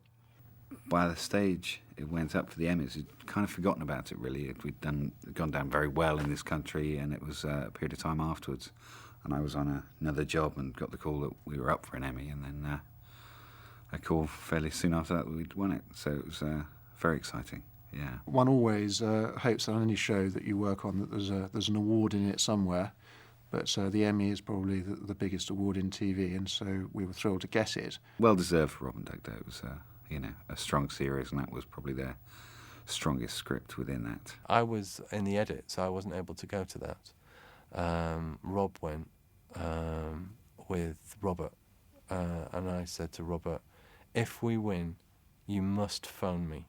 By the stage it went up for the Emmys, we'd kind of forgotten about it, really. We'd gone down very well in this country, and it was a period of time afterwards. And I was on another job and got the call that we were up for an Emmy, and then a call fairly soon after that we'd won it. So it was very exciting, yeah. One always hopes on any show that you work on that there's an award in it somewhere, but the Emmy is probably the biggest award in TV, and so we were thrilled to get it. Well deserved for Rob and Doug, though. It was a strong series, and that was probably their strongest script within that. I was in the edit, so I wasn't able to go to that. Rob went with Robert, and I said to Robert, if we win, you must phone me.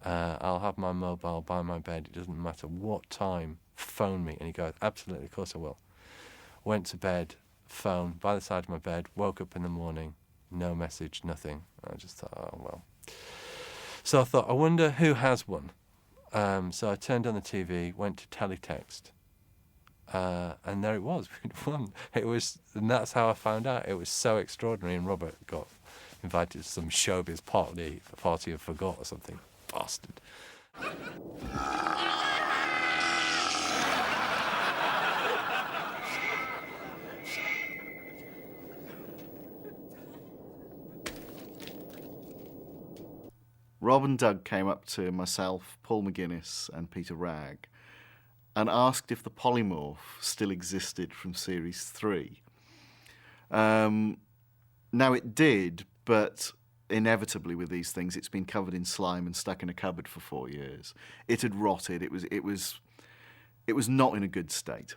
I'll have my mobile by my bed, it doesn't matter what time, phone me. And he goes, absolutely, of course I will. Went to bed, phone by the side of my bed, woke up in the morning, no message, nothing. I just thought, oh well. So I thought, I wonder who has won. So I turned on the TV, went to teletext, and there it was. We'd won. And that's how I found out. It was so extraordinary. And Robert got invited to some showbiz party and forgot or something. Bastard. Rob and Doug came up to myself, Paul McGuinness and Peter Ragg and asked if the polymorph still existed from Series 3. Now it did, but inevitably with these things, it's been covered in slime and stuck in a cupboard for 4 years. It had rotted. It was not in a good state.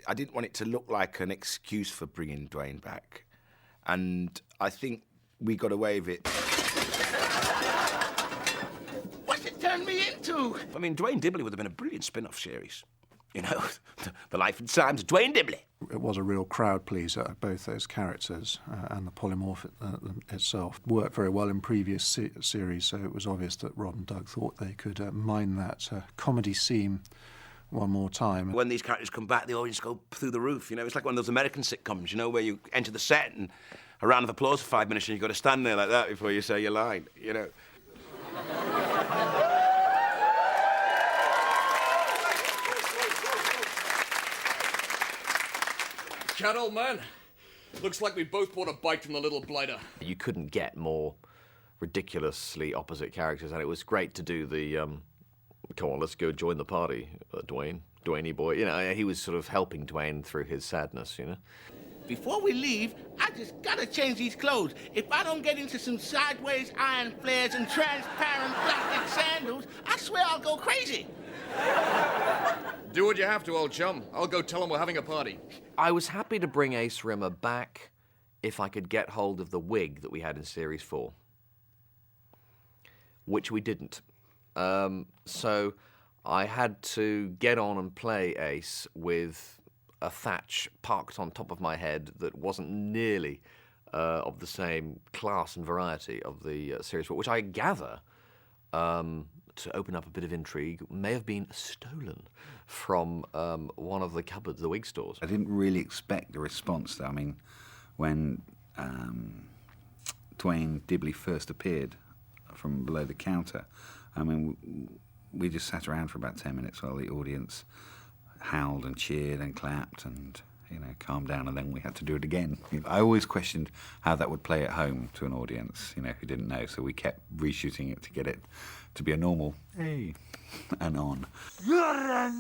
I didn't want it to look like an excuse for bringing Dwayne back, and I think we got away with it. What's it turned me into? I mean, Dwayne Dibley would have been a brilliant spin-off series. You know, the life and times of Dwayne Dibley. It was a real crowd pleaser, both those characters and the polymorph itself. Worked very well in previous series, so it was obvious that Rob and Doug thought they could mine that comedy seam one more time. When these characters come back, the audience go through the roof. You know, it's like one of those American sitcoms, you know, where you enter the set and a round of applause for 5 minutes and you've got to stand there like that before you say your line, you know. Cat, old man. Looks like we both bought a bite from the little blighter. You couldn't get more ridiculously opposite characters, and it was great to do the, come on, let's go join the party, Dwayne boy. You know, he was sort of helping Dwayne through his sadness, you know. Before we leave, I just gotta change these clothes. If I don't get into some sideways iron flares and transparent plastic sandals, I swear I'll go crazy. Do what you have to, old chum. I'll go tell him we're having a party. I was happy to bring Ace Rimmer back if I could get hold of the wig that we had in Series 4, which we didn't. So I had to get on and play Ace with a thatch parked on top of my head that wasn't nearly of the same class and variety of the Series 4, which I gather, to open up a bit of intrigue, may have been stolen from one of the cupboards, the wig stores. I didn't really expect the response, though. I mean, when Dwayne Dibley first appeared from below the counter, I mean, we just sat around for about 10 minutes while the audience howled and cheered and clapped, and calm down, and then we had to do it again. I always questioned how that would play at home to an audience, who didn't know, so we kept reshooting it to get it to be a normal hey and on. I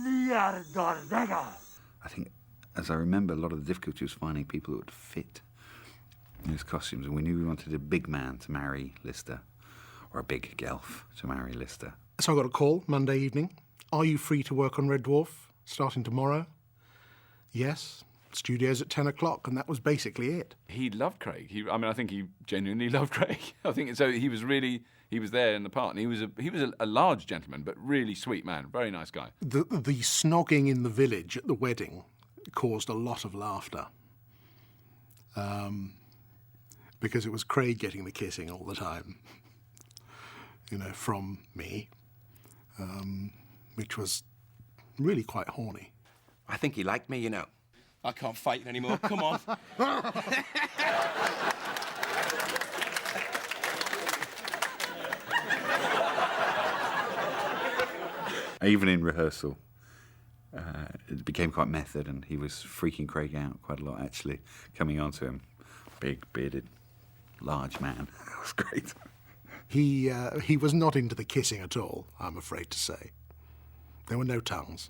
think, as I remember, a lot of the difficulty was finding people who would fit in his costumes, and we knew we wanted a big man to marry Lister, or a big Gelf to marry Lister. So I got a call Monday evening. Are you free to work on Red Dwarf starting tomorrow? Yes. Studios at 10 o'clock, and that was basically it. He loved Craig. I think he genuinely loved Craig. I think so. He was there in the part, and he was a large gentleman, but really sweet man, very nice guy. The snogging in the village at the wedding caused a lot of laughter, because it was Craig getting the kissing all the time, from me, which was really quite horny. I think he liked me, I can't fight anymore. Come on. Even in rehearsal, it became quite method, and he was freaking Craig out quite a lot, actually, coming onto him. Big, bearded, large man. It was great. He was not into the kissing at all, I'm afraid to say. There were no tongues.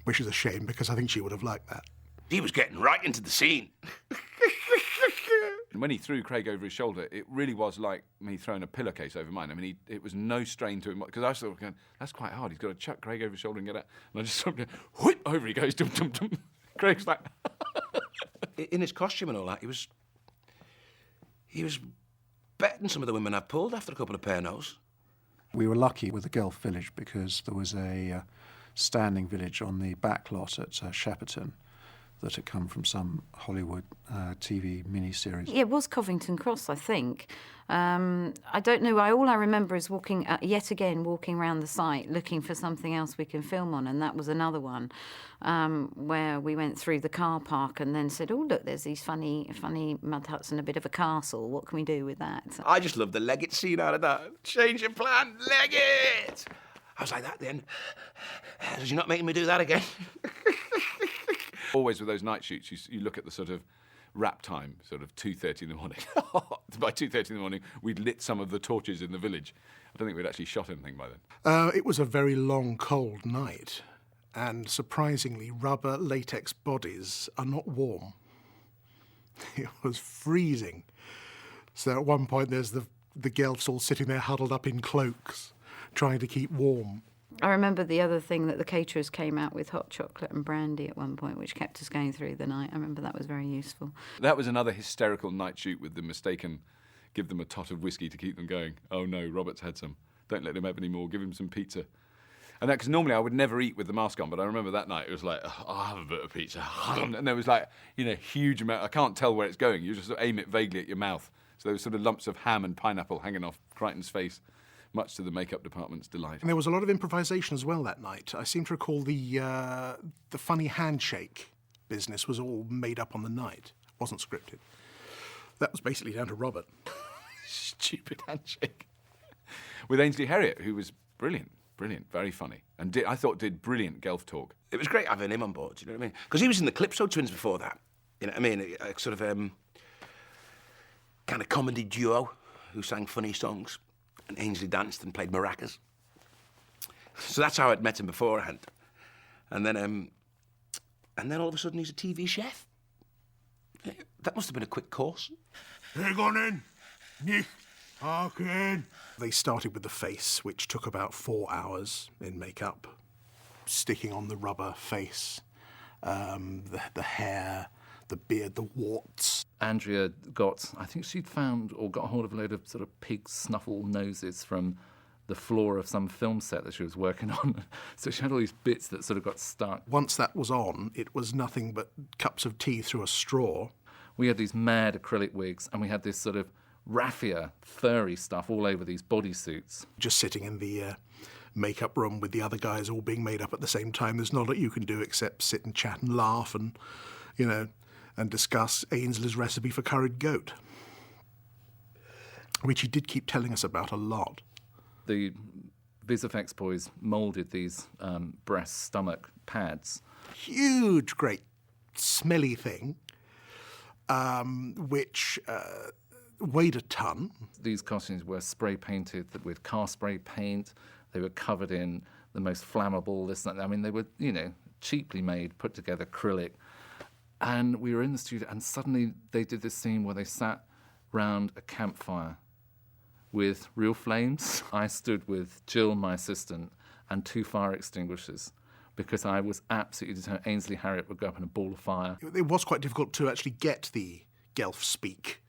Which is a shame, because I think she would have liked that. He was getting right into the scene. And when he threw Craig over his shoulder, it really was like me throwing a pillowcase over mine. I mean, it was no strain to him, because I was sort of going, that's quite hard. He's got to chuck Craig over his shoulder and get out. And I just sort of go, whoop, over he goes, dum, dum, dum. Craig's like... In his costume and all that, he was better than some of the women I've pulled after a couple of Pernod. We were lucky with the Gelf village, because there was a standing village on the back lot at Shepperton that had come from some Hollywood TV miniseries. It was Covington Cross, I think. I don't know. All I remember is walking around the site looking for something else we can film on, and that was another one where we went through the car park and then said, oh, look, there's these funny mud huts and a bit of a castle. What can we do with that? I just love the Leggett scene out of that. Change of plan, Leggett! I was like that then. Did you not make me do that again? Always with those night shoots, you look at the sort of wrap time, sort of 2:30 in the morning. By 2:30 in the morning, we'd lit some of the torches in the village. I don't think we'd actually shot anything by then. It was a very long, cold night, and surprisingly, rubber latex bodies are not warm. It was freezing. So at one point, there's the Gelfs all sitting there huddled up in cloaks, trying to keep warm. I remember the other thing that the caterers came out with hot chocolate and brandy at one point, which kept us going through the night. I remember that was very useful. That was another hysterical night shoot with the mistaken, give them a tot of whiskey to keep them going. Oh no, Robert's had some. Don't let him have any more. Give him some pizza. And that, because normally I would never eat with the mask on, but I remember that night it was like, oh, I'll have a bit of pizza. And there was like, huge amount. I can't tell where it's going. You just sort of aim it vaguely at your mouth. So there were sort of lumps of ham and pineapple hanging off Crichton's face, much to the makeup department's delight. And there was a lot of improvisation as well that night. I seem to recall the funny handshake business was all made up on the night. It wasn't scripted. That was basically down to Robert. Stupid handshake. With Ainsley Harriott, who was brilliant, very funny. And I thought did brilliant Gelf talk. It was great having him on board, you know what I mean? Because he was in the Calypso Twins before that. You know what I mean? A sort of kind of comedy duo who sang funny songs. And Ainsley danced and played maracas. So that's how I'd met him beforehand. And then all of a sudden he's a TV chef. That must have been a quick course. Hey, gone in. Nick, Harkin. They started with the face, which took about 4 hours in makeup, sticking on the rubber face, the hair, the beard, the warts. Andrea I think she'd found or got hold of a load of sort of pig snuffle noses from the floor of some film set that she was working on. So she had all these bits that sort of got stuck. Once that was on, it was nothing but cups of tea through a straw. We had these mad acrylic wigs, and we had this sort of raffia, furry stuff all over these bodysuits. Just sitting in the makeup room with the other guys all being made up at the same time, there's not a lot you can do except sit and chat and laugh and, and discuss Ainsley's recipe for curried goat, which he did keep telling us about a lot. The VisFX boys moulded these breast stomach pads. Huge, great, smelly thing, which weighed a ton. These costumes were spray painted with car spray paint. They were covered in the most flammable, this and that. I mean, they were, cheaply made, put together, acrylic. And we were in the studio, and suddenly they did this scene where they sat round a campfire with real flames. I stood with Jill, my assistant, and 2 fire extinguishers because I was absolutely determined Ainsley Harriott would go up in a ball of fire. It was quite difficult to actually get the Gelf speak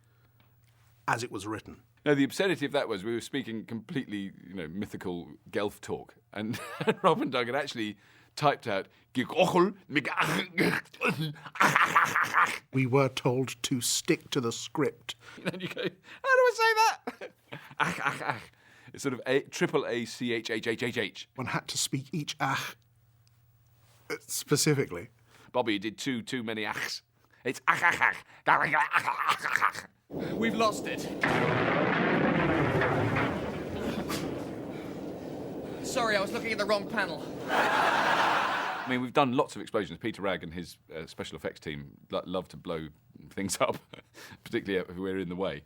as it was written. No, the absurdity of that was we were speaking completely, mythical Gelf talk, and Rob and Doug had actually typed out. We were told to stick to the script. And you go, how do I say that? It's sort of triple ACHHHH. One had to speak each specifically. Bobby did too many achs. It's We've lost it. Sorry, I was looking at the wrong panel. I mean, we've done lots of explosions. Peter Ragg and his special effects team love to blow things up, particularly if we're in the way.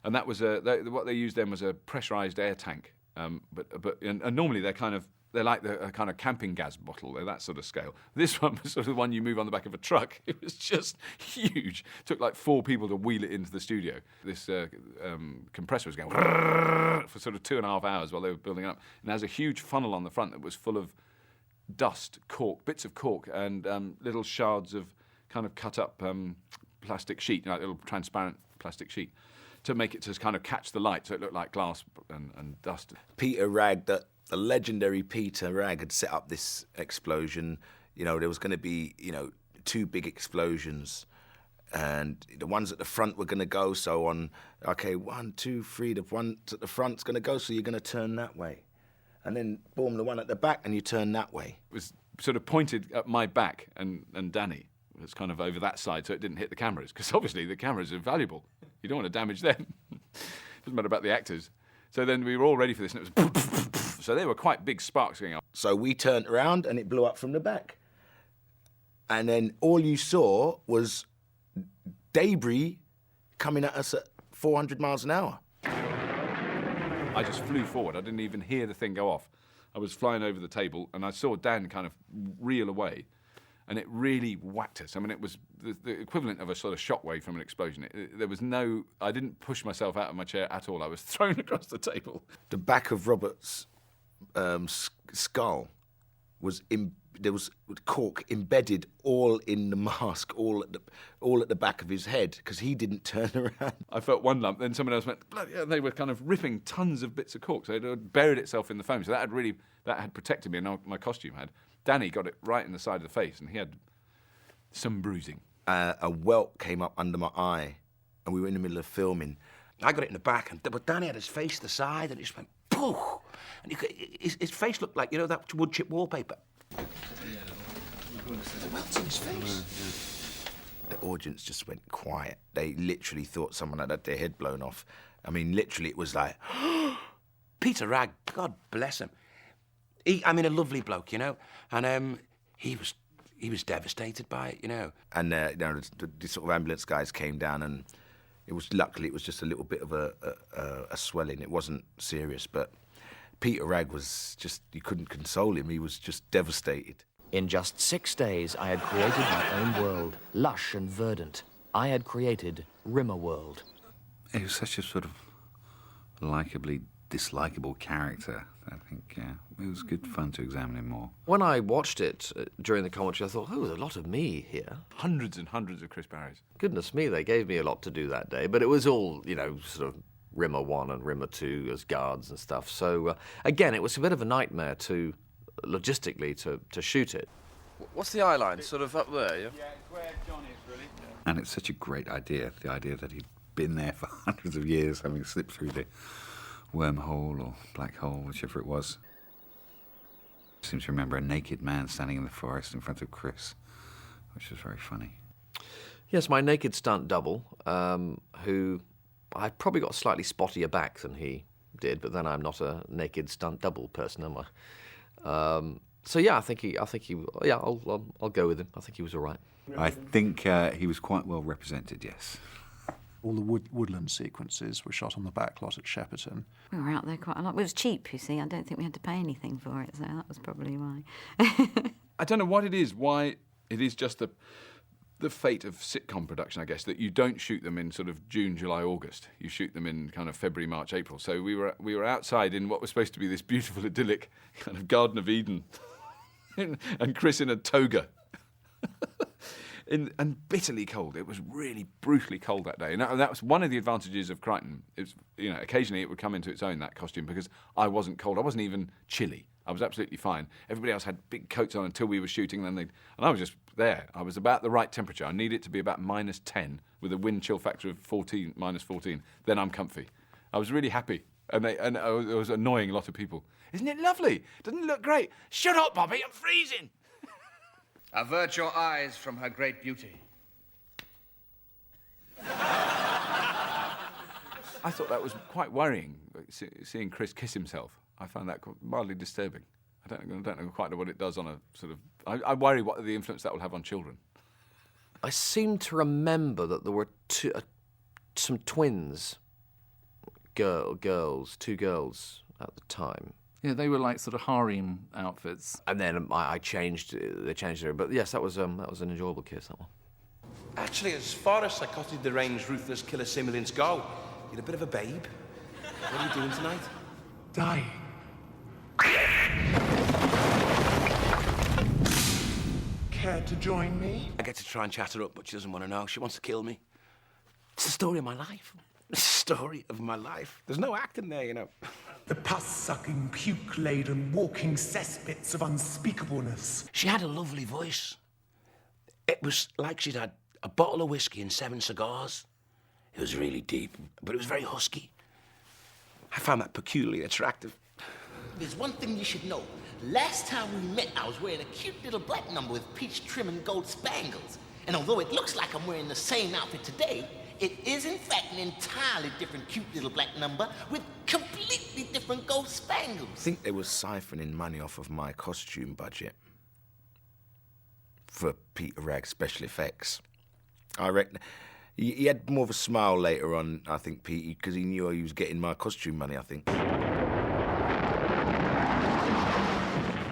And that was what they used then was a pressurised air tank. But normally they're like a kind of camping gas bottle. They're that sort of scale. This one was sort of the one you move on the back of a truck. It was just huge. It took like 4 people to wheel it into the studio. This compressor was going for sort of 2.5 hours while they were building up. And it has a huge funnel on the front that was full of dust, cork, bits of cork, and little shards of kind of cut up plastic sheet, like little transparent plastic sheet, to make it to kind of catch the light so it looked like glass and dust. Peter Ragg, the legendary Peter Ragg, had set up this explosion. There was going to be, 2 big explosions, and the ones at the front were going to go. So on, 1, 2, 3, the one at the front's going to go, so you're going to turn that way. And then, boom, the one at the back, and you turn that way. It was sort of pointed at my back and Danny. It was kind of over that side, so it didn't hit the cameras, because obviously the cameras are valuable. You don't want to damage them. Doesn't matter about the actors. So then we were all ready for this, and it was... So there were quite big sparks going up. So we turned around, and it blew up from the back. And then all you saw was debris coming at us at 400 miles an hour. I just flew forward. I didn't even hear the thing go off. I was flying over the table, and I saw Dan kind of reel away, and it really whacked us. I mean, it was the equivalent of a sort of shockwave from an explosion. There was no... I didn't push myself out of my chair at all. I was thrown across the table. The back of Robert's skull was... There was cork embedded all in the mask, all at the back of his head, because he didn't turn around. I felt one lump, then someone else went, bloody hell, they were kind of ripping tons of bits of cork, so it had buried itself in the foam. So that had protected me, and my costume had. Danny got it right in the side of the face, and he had some bruising. A welt came up under my eye, and we were in the middle of filming. I got it in the back, but Danny had his face to the side, and it just went poof, and his face looked like that wood chip wallpaper. The welt's in his face. The audience just went quiet. They literally thought someone had their head blown off. I mean, literally, it was like... Peter Ragg, God bless him. A lovely bloke, and he was devastated by it, And the sort of ambulance guys came down, and luckily it was just a little bit of a swelling. It wasn't serious, but Peter Ragg was just, you couldn't console him. He was just devastated. In just 6 days, I had created my own world, lush and verdant. I had created Rimmerworld. It was such a sort of likeably dislikable character. I think it was good fun to examine him more. When I watched it during the commentary, I thought, there's a lot of me here. Hundreds and hundreds of Chris Barrys. Goodness me, they gave me a lot to do that day. But it was all, sort of Rimmer 1 and Rimmer 2 as guards and stuff. So, again, it was a bit of a nightmare logistically to shoot it. What's the eye line? Sort of up there, yeah? Yeah, it's where John is, really. And it's such a great idea, the idea that he'd been there for hundreds of years, having slipped through the wormhole or black hole, whichever it was. I seem to remember a naked man standing in the forest in front of Chris, which was very funny. Yes, my naked stunt double, who I probably got slightly spottier back than he, did, but then I'm not a naked stunt double person, am I? So yeah, I think he. Yeah, I'll go with him. I think he was all right. I think he was quite well represented. Yes. All the woodland sequences were shot on the back lot at Shepperton. We were out there quite a lot. It was cheap, you see. I don't think we had to pay anything for it, so that was probably why. I don't know what it is, why it is just the fate of sitcom production, I guess, that you don't shoot them in sort of June, July, August. You shoot them in kind of February, March, April. So we were outside in what was supposed to be this beautiful, idyllic kind of Garden of Eden, and Chris in a toga. And bitterly cold. It was really brutally cold that day. And that was one of the advantages of Crichton. It was, occasionally it would come into its own, that costume, because I wasn't cold. I wasn't even chilly. I was absolutely fine. Everybody else had big coats on until we were shooting, and I was just there. I was about the right temperature. I need it to be about -10 with a wind chill factor of -14. Then I'm comfy. I was really happy. And it was annoying a lot of people. Isn't it lovely? Doesn't it look great? Shut up, Bobby, I'm freezing. Avert your eyes from her great beauty. I thought that was quite worrying, seeing Chris kiss himself. I found that mildly disturbing. I don't quite know what it does on a sort of... I worry what the influence that will have on children. I seem to remember that there were some twins, two girls at the time. Yeah, they were like sort of harem outfits. And then they changed it. But yes, that was an enjoyable kiss, that one. Actually, as far as psychotic, deranged, ruthless killer simulants go, you're a bit of a babe. What are you doing tonight? Dying. Care to join me? I get to try and chat her up, but she doesn't want to know. She wants to kill me. It's the story of my life. The story of my life. There's no acting there, The pus-sucking, puke-laden, walking cesspits of unspeakableness. She had a lovely voice. It was like she'd had a bottle of whiskey and 7 cigars. It was really deep, but it was very husky. I found that peculiarly attractive. There's one thing you should know. Last time we met, I was wearing a cute little black number with peach trim and gold spangles. And although it looks like I'm wearing the same outfit today, it is, in fact, an entirely different cute little black number with completely different gold spangles. I think they were siphoning money off of my costume budget for Peter Ragg's special effects. I reckon he had more of a smile later on, I think, Pete, because he knew he was getting my costume money, I think.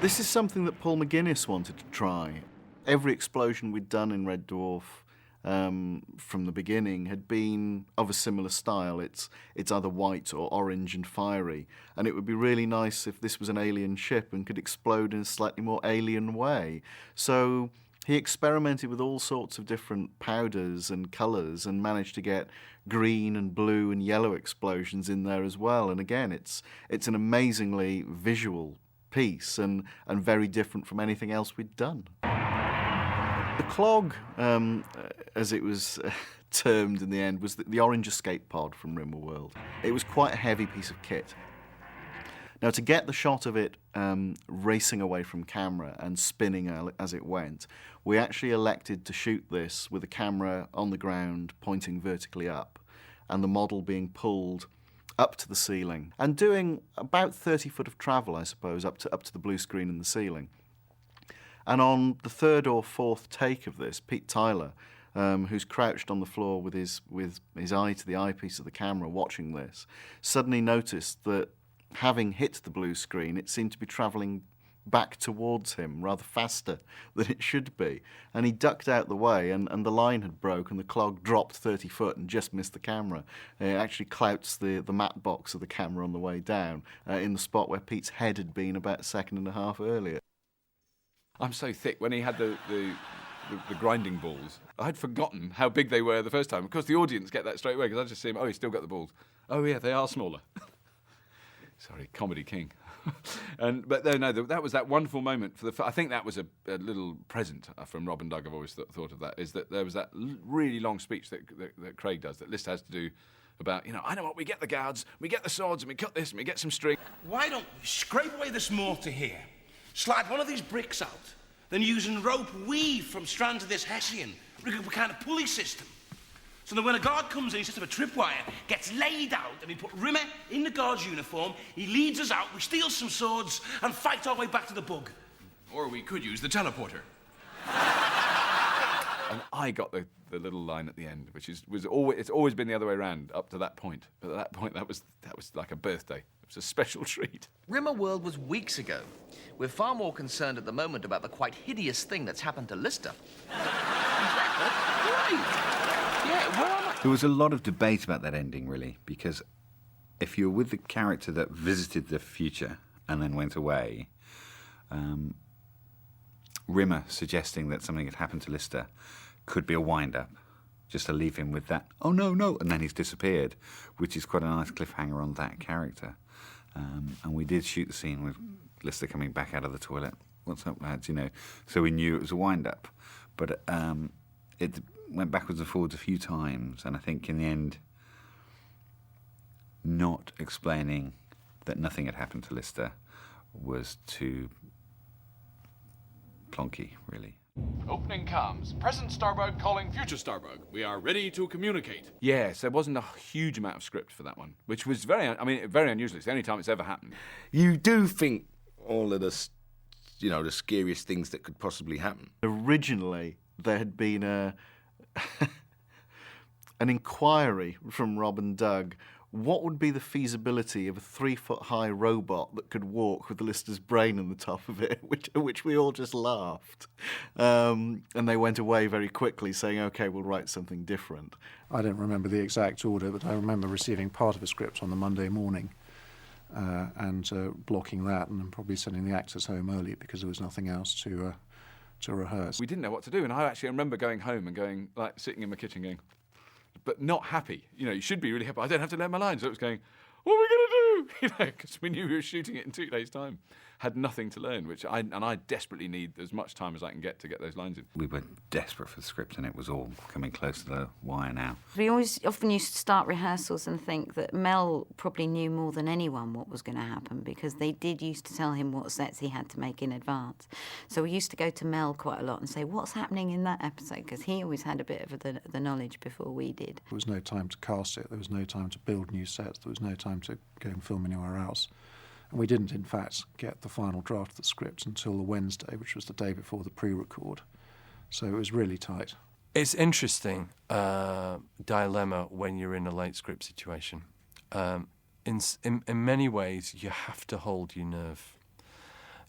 This is something that Paul McGuinness wanted to try. Every explosion we'd done in Red Dwarf from the beginning had been of a similar style. It's either white or orange and fiery, and it would be really nice if this was an alien ship and could explode in a slightly more alien way. So he experimented with all sorts of different powders and colours and managed to get green and blue and yellow explosions in there as well. And again, it's an amazingly visual piece and very different from anything else we'd done. The clog, as it was termed in the end, was the orange escape pod from Rimmerworld. It was quite a heavy piece of kit. Now, to get the shot of it racing away from camera and spinning as it went, we actually elected to shoot this with a camera on the ground pointing vertically up and the model being pulled up to the ceiling and doing about 30 foot of travel, I suppose, up to the blue screen in the ceiling. And on the 3rd or 4th take of this, Pete Tyler, who's crouched on the floor with his eye to the eyepiece of the camera watching this, suddenly noticed that having hit the blue screen, it seemed to be travelling back towards him rather faster than it should be. And he ducked out the way, and the line had broke, and the clog dropped 30 foot and just missed the camera. It actually clouts the matte box of the camera on the way down in the spot where Pete's head had been about a second and a half earlier. I'm so thick. When he had the grinding balls, I'd forgotten how big they were the first time. Of course, the audience get that straight away, because I just see him, oh, he's still got the balls. Oh, yeah, they are smaller. Sorry, comedy king. But no, that was that wonderful moment. I think that was a little present from Rob and Doug. I've always thought of that, is that there was that really long speech that Craig does, that List has to do about, I know what, we get the guards, we get the swords, and we cut this, and we get some string. Why don't we scrape away this mortar here, slide one of these bricks out, then using rope weave from strands of this hessian, rig up a kind of pulley system. So that when a guard comes in, he's just a tripwire, gets laid out, and we put Rimmer in the guard's uniform, he leads us out, we steal some swords, and fight our way back to the bug. Or we could use the teleporter. And I got the little line at the end, which it's always been the other way around up to that point. But at that point, that was like a birthday. It was a special treat. Rimmerworld was weeks ago. We're far more concerned at the moment about the quite hideous thing that's happened to Lister. There was a lot of debate about that ending, really, because if you're with the character that visited the future and then went away, Rimmer suggesting that something had happened to Lister could be a wind-up, just to leave him with that, oh, no, no, and then he's disappeared, which is quite a nice cliffhanger on that character. And we did shoot the scene with Lister coming back out of the toilet. What's up, lads? You know, so we knew it was a wind-up. But it went backwards and forwards a few times, and I think in the end, not explaining that nothing had happened to Lister was too plonky, really. Opening comms. Present Starbug calling future Starbug. We are ready to communicate. Yes, there wasn't a huge amount of script for that one, which was very unusual. It's the only time it's ever happened. You do think all of the scariest things that could possibly happen. Originally, there had been an inquiry from Rob and Doug. What would be the feasibility of a 3-foot-high robot that could walk with Lister's brain on the top of it, which we all just laughed. And they went away very quickly saying, OK, we'll write something different. I don't remember the exact order, but I remember receiving part of a script on the Monday morning and blocking that and then probably sending the actors home early because there was nothing else to rehearse. We didn't know what to do, and I actually remember going home and going, like, sitting in my kitchen going, but not happy. You know, you should be really happy. I don't have to learn my lines. So it was going, what are we going to do? You know, because we knew we were shooting it in 2 days' time. Had nothing to learn, I desperately need as much time as I can get to get those lines in. We were desperate for the script, and it was all coming close to the wire now. We often used to start rehearsals and think that Mel probably knew more than anyone what was going to happen because they did used to tell him what sets he had to make in advance. So we used to go to Mel quite a lot and say, what's happening in that episode? Because he always had a bit of the knowledge before we did. There was no time to cast it. There was no time to build new sets. There was no time to go and film anywhere else. And we didn't, in fact, get the final draft of the script until the Wednesday, which was the day before the pre-record. So it was really tight. It's interesting dilemma when you're in a late script situation. In many ways, you have to hold your nerve.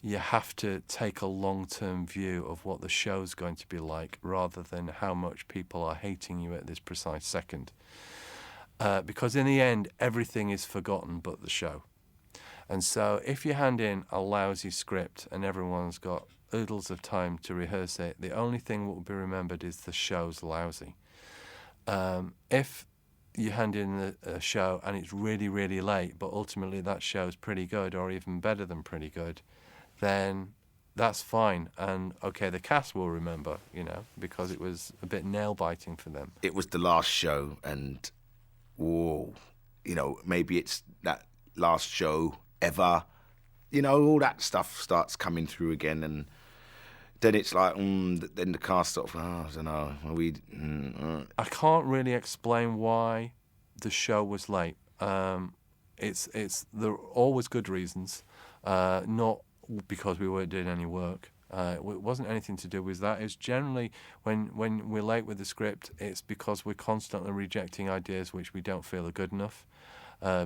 You have to take a long-term view of what the show's going to be like rather than how much people are hating you at this precise second. Because in the end, everything is forgotten but the show. And so if you hand in a lousy script and everyone's got oodles of time to rehearse it, the only thing that will be remembered is the show's lousy. If you hand in a show and it's really, really late, but ultimately that show's pretty good or even better than pretty good, then that's fine. And, OK, the cast will remember, you know, because it was a bit nail-biting for them. It was the last show and, whoa, you know, maybe it's that last show ever, you know, all that stuff starts coming through again, and then it's like, then the cast sort of, I don't know, I can't really explain why the show was late. It's there are always good reasons, not because we weren't doing any work. It wasn't anything to do with that. It's generally when we're late with the script, it's because we're constantly rejecting ideas which we don't feel are good enough.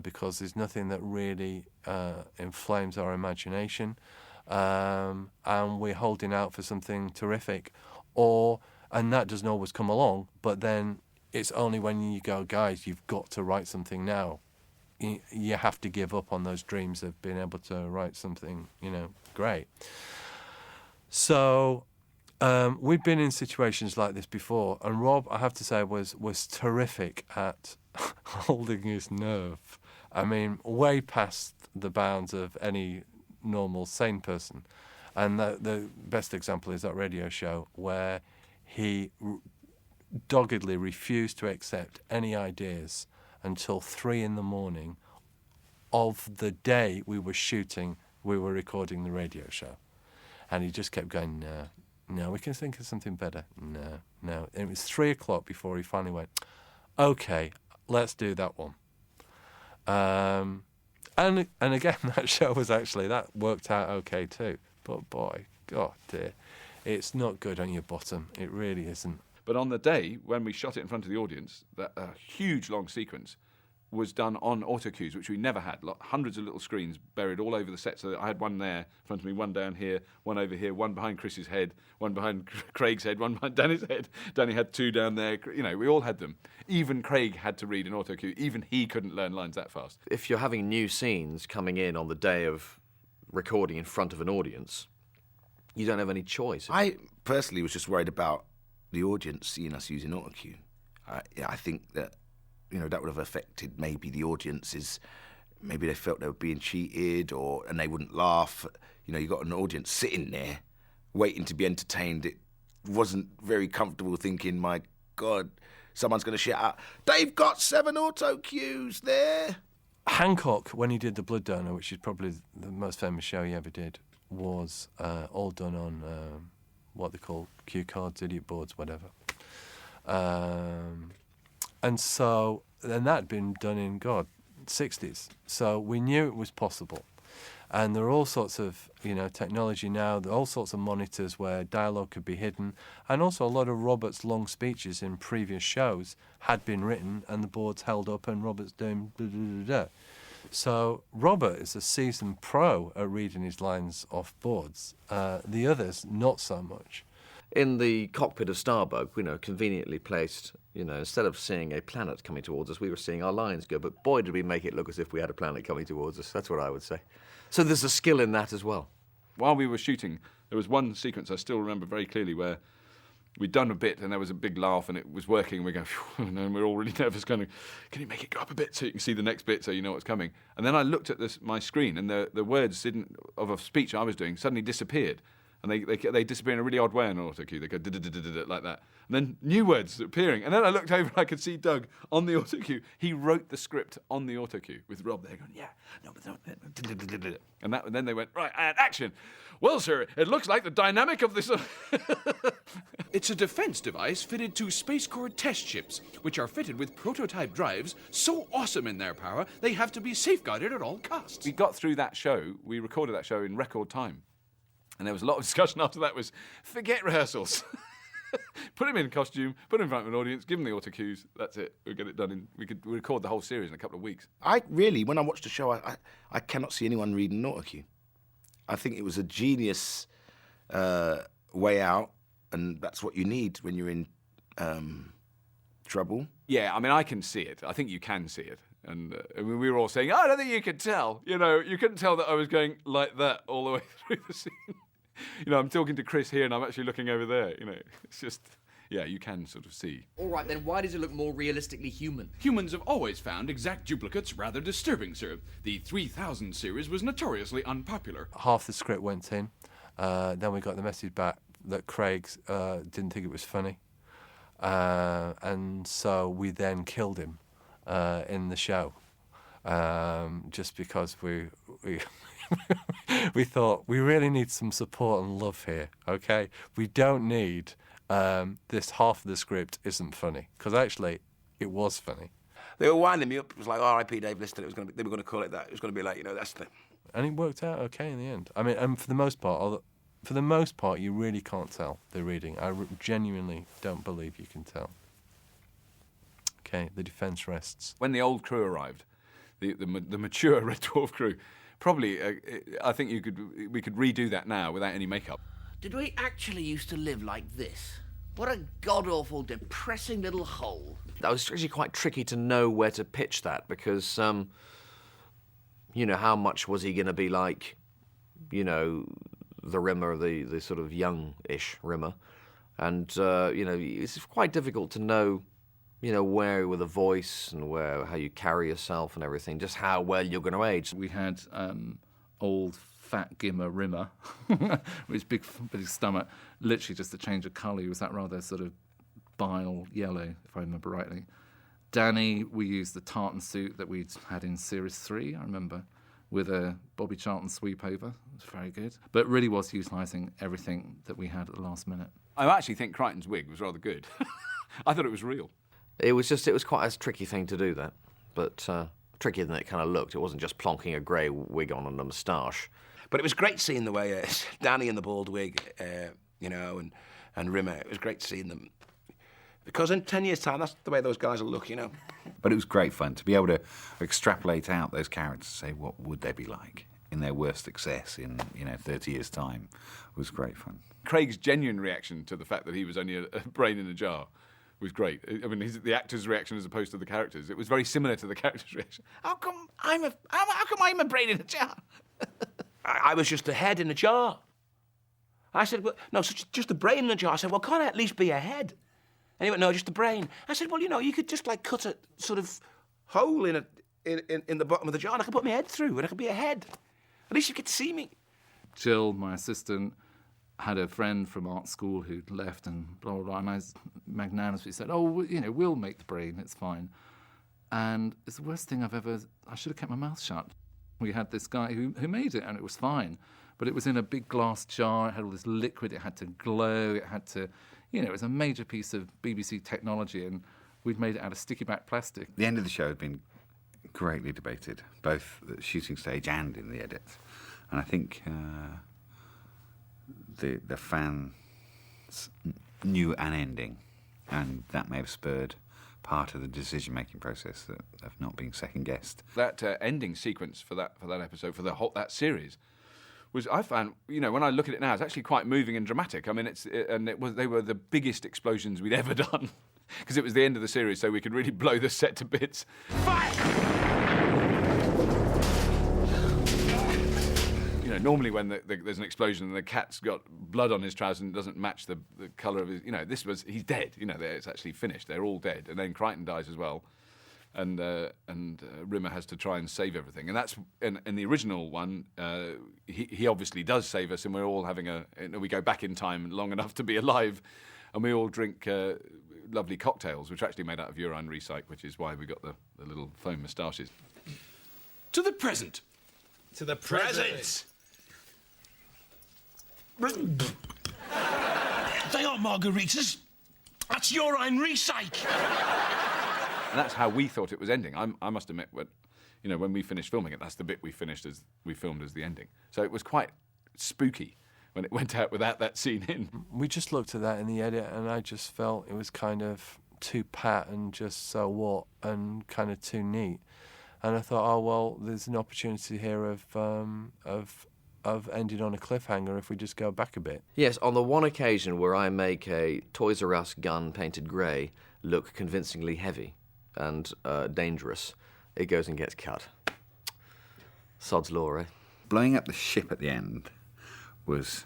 Because there's nothing that really inflames our imagination, and we're holding out for something terrific, and that doesn't always come along, but then it's only when you go, guys, you've got to write something now. You have to give up on those dreams of being able to write something, you know, great. So we've been in situations like this before, and Rob, I have to say, was terrific at holding his nerve. I mean, way past the bounds of any normal sane person. And the best example is that radio show where he doggedly refused to accept any ideas until 3 a.m. of the day we were recording the radio show. And he just kept going, no, we can think of something better. No. And it was 3 o'clock before he finally went, okay, let's do that one. And again, that show was actually, that worked out okay too. But boy, God dear, it's not good on your bottom. It really isn't. But on the day when we shot it in front of the audience, that huge long sequence was done on auto cues, which we never had. Hundreds of little screens buried all over the set. So I had one there in front of me, one down here, one over here, one behind Chris's head, one behind Craig's head, one behind Danny's head. Danny had two down there. You know, we all had them. Even Craig had to read an auto cue. Even he couldn't learn lines that fast. If you're having new scenes coming in on the day of recording in front of an audience, you don't have any choice. I personally was just worried about the audience seeing us using auto cue. I think that, you know, that would have affected maybe the audiences. Maybe they felt they were being cheated, and they wouldn't laugh. You know, you got an audience sitting there waiting to be entertained. It wasn't very comfortable thinking, my God, someone's going to shout out, they've got 7 auto cues there. Hancock, when he did The Blood Donor, which is probably the most famous show he ever did, was all done on what they call cue cards, idiot boards, whatever. And that had been done in, 60s. So we knew it was possible. And there are all sorts of, technology now, there are all sorts of monitors where dialogue could be hidden. And also a lot of Robert's long speeches in previous shows had been written and the boards held up and Robert's doing da-da-da-da. So Robert is a seasoned pro at reading his lines off boards. The others, not so much. In the cockpit of Starbug, conveniently placed, instead of seeing a planet coming towards us, we were seeing our lines go. But boy, did we make it look as if we had a planet coming towards us. That's what I would say. So there's a skill in that as well. While we were shooting, there was one sequence I still remember very clearly where we'd done a bit and there was a big laugh and it was working and we go, and we're all really nervous going, can you make it go up a bit so you can see the next bit so you know what's coming? And then I looked at my screen and the words of a speech I was doing suddenly disappeared. And they disappear in a really odd way on auto cue. They go like that. And then new words appearing. And then I looked over and I could see Doug on the auto cue. He wrote the script on the auto cue with Rob there going, and then they went, right, and action. Well, sir, it looks like the dynamic of this... It's a defense device fitted to Space Corps test ships, which are fitted with prototype drives so awesome in their power, they have to be safeguarded at all costs. We got through that show. We recorded that show in record time. And there was a lot of discussion after that was, forget rehearsals. Put him in costume, put him in front of an audience, give him the auto cues, that's it. We'll get it done. We could record the whole series in a couple of weeks. When I watched the show, I cannot see anyone reading an auto cue. I think it was a genius way out, and that's what you need when you're in trouble. Yeah, I mean, I can see it. I think you can see it. And we were all saying, I don't think you could tell. You couldn't tell that I was going like that all the way through the scene. I'm talking to Chris here and I'm actually looking over there. It's just, yeah, you can sort of see. All right, then why does it look more realistically human? Humans have always found exact duplicates rather disturbing, sir. The 3000 series was notoriously unpopular. Half the script went in. Then we got the message back that Craig didn't think it was funny. And so we then killed him in the show, just because we we thought we really need some support and love here. Okay, we don't need this half of the script isn't funny, because actually it was funny. They were winding me up. It was like R.I.P. Dave Lister. They were going to call it that. It was going to be like, that's the. And it worked out okay in the end. I mean, and for the most part, you really can't tell the reading. I genuinely don't believe you can tell. Okay, the defence rests. When the old crew arrived, the mature Red Dwarf crew, probably, I think we could redo that now without any makeup. Did we actually used to live like this? What a god-awful, depressing little hole. That was actually quite tricky to know where to pitch that, because, how much was he going to be like, the Rimmer, the sort of young-ish Rimmer. And, it's quite difficult to know, where with a voice and how you carry yourself and everything, just how well you're going to age. We had old fat Gimmer Rimmer with his big stomach, literally just a change of colour. He was that rather sort of bile yellow, if I remember rightly. Danny, we used the tartan suit that we'd had in Series 3, I remember, with a Bobby Charlton sweep over. It was very good. But it really was utilising everything that we had at the last minute. I actually think Crichton's wig was rather good. I thought it was real. It was quite a tricky thing to do that, but trickier than it kind of looked. It wasn't just plonking a grey wig on and a moustache. But it was great seeing the way Danny in the bald wig, and Rimmer. It was great seeing them. Because in 10 years' time, that's the way those guys will look, But it was great fun to be able to extrapolate out those characters and say, what would they be like in their worst success in, 30 years' time. It was great fun. Craig's genuine reaction to the fact that he was only a brain in a jar was great. I mean, the actor's reaction as opposed to the characters. It was very similar to the character's reaction. How come I'm a brain in a jar? I was just a head in a jar. I said, well, no, so just a brain in a jar. I said, well, can't I at least be a head? And he went, no, just a brain. I said, well, you could just cut a sort of hole in the bottom of the jar and I could put my head through and I could be a head. At least you get to see me. Jill, my assistant, had a friend from art school who'd left and blah, blah, blah. And I magnanimously said, we'll make the brain, it's fine. And it's the worst thing I should have kept my mouth shut. We had this guy who made it and it was fine. But it was in a big glass jar, it had all this liquid, it had to glow, it had to, it was a major piece of BBC technology and we'd made it out of sticky back plastic. The end of the show had been greatly debated, both at the shooting stage and in the edits. And I think the fans knew an ending, and that may have spurred part of the decision-making process of not being second-guessed. That ending sequence for that episode, for that series, was, I found, when I look at it now, it's actually quite moving and dramatic. I mean, they were the biggest explosions we'd ever done, because it was the end of the series, so we could really blow the set to bits. Normally when there's an explosion and the cat's got blood on his trousers and doesn't match the colour of his, he's dead. It's actually finished. They're all dead. And then Crichton dies as well. And Rimmer has to try and save everything. And that's, in the original one, he obviously does save us, and we're all having we go back in time long enough to be alive, and we all drink lovely cocktails, which are actually made out of urine recycle, which is why we got the little foam moustaches. To the present. To the present. They aren't margaritas. That's urine recycle. And that's how we thought it was ending. I must admit, when we finished filming it, that's the bit we filmed as the ending. So it was quite spooky when it went out without that scene in. We just looked at that in the edit, and I just felt it was kind of too pat and just so what, and kind of too neat. And I thought, oh well, there's an opportunity here of ending on a cliffhanger if we just go back a bit. Yes, on the one occasion where I make a Toys R Us gun painted grey look convincingly heavy and dangerous, it goes and gets cut. Sod's law, eh? Blowing up the ship at the end it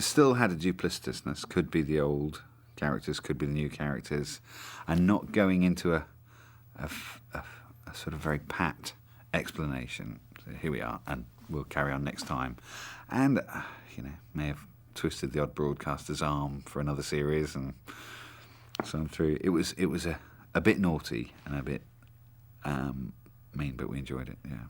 still had a duplicitousness, could be the old characters, could be the new characters, and not going into a sort of very pat explanation. So here we are, and we'll carry on next time. And, may have twisted the odd broadcaster's arm for another series and so on through. It was a bit naughty and a bit mean, but we enjoyed it, yeah.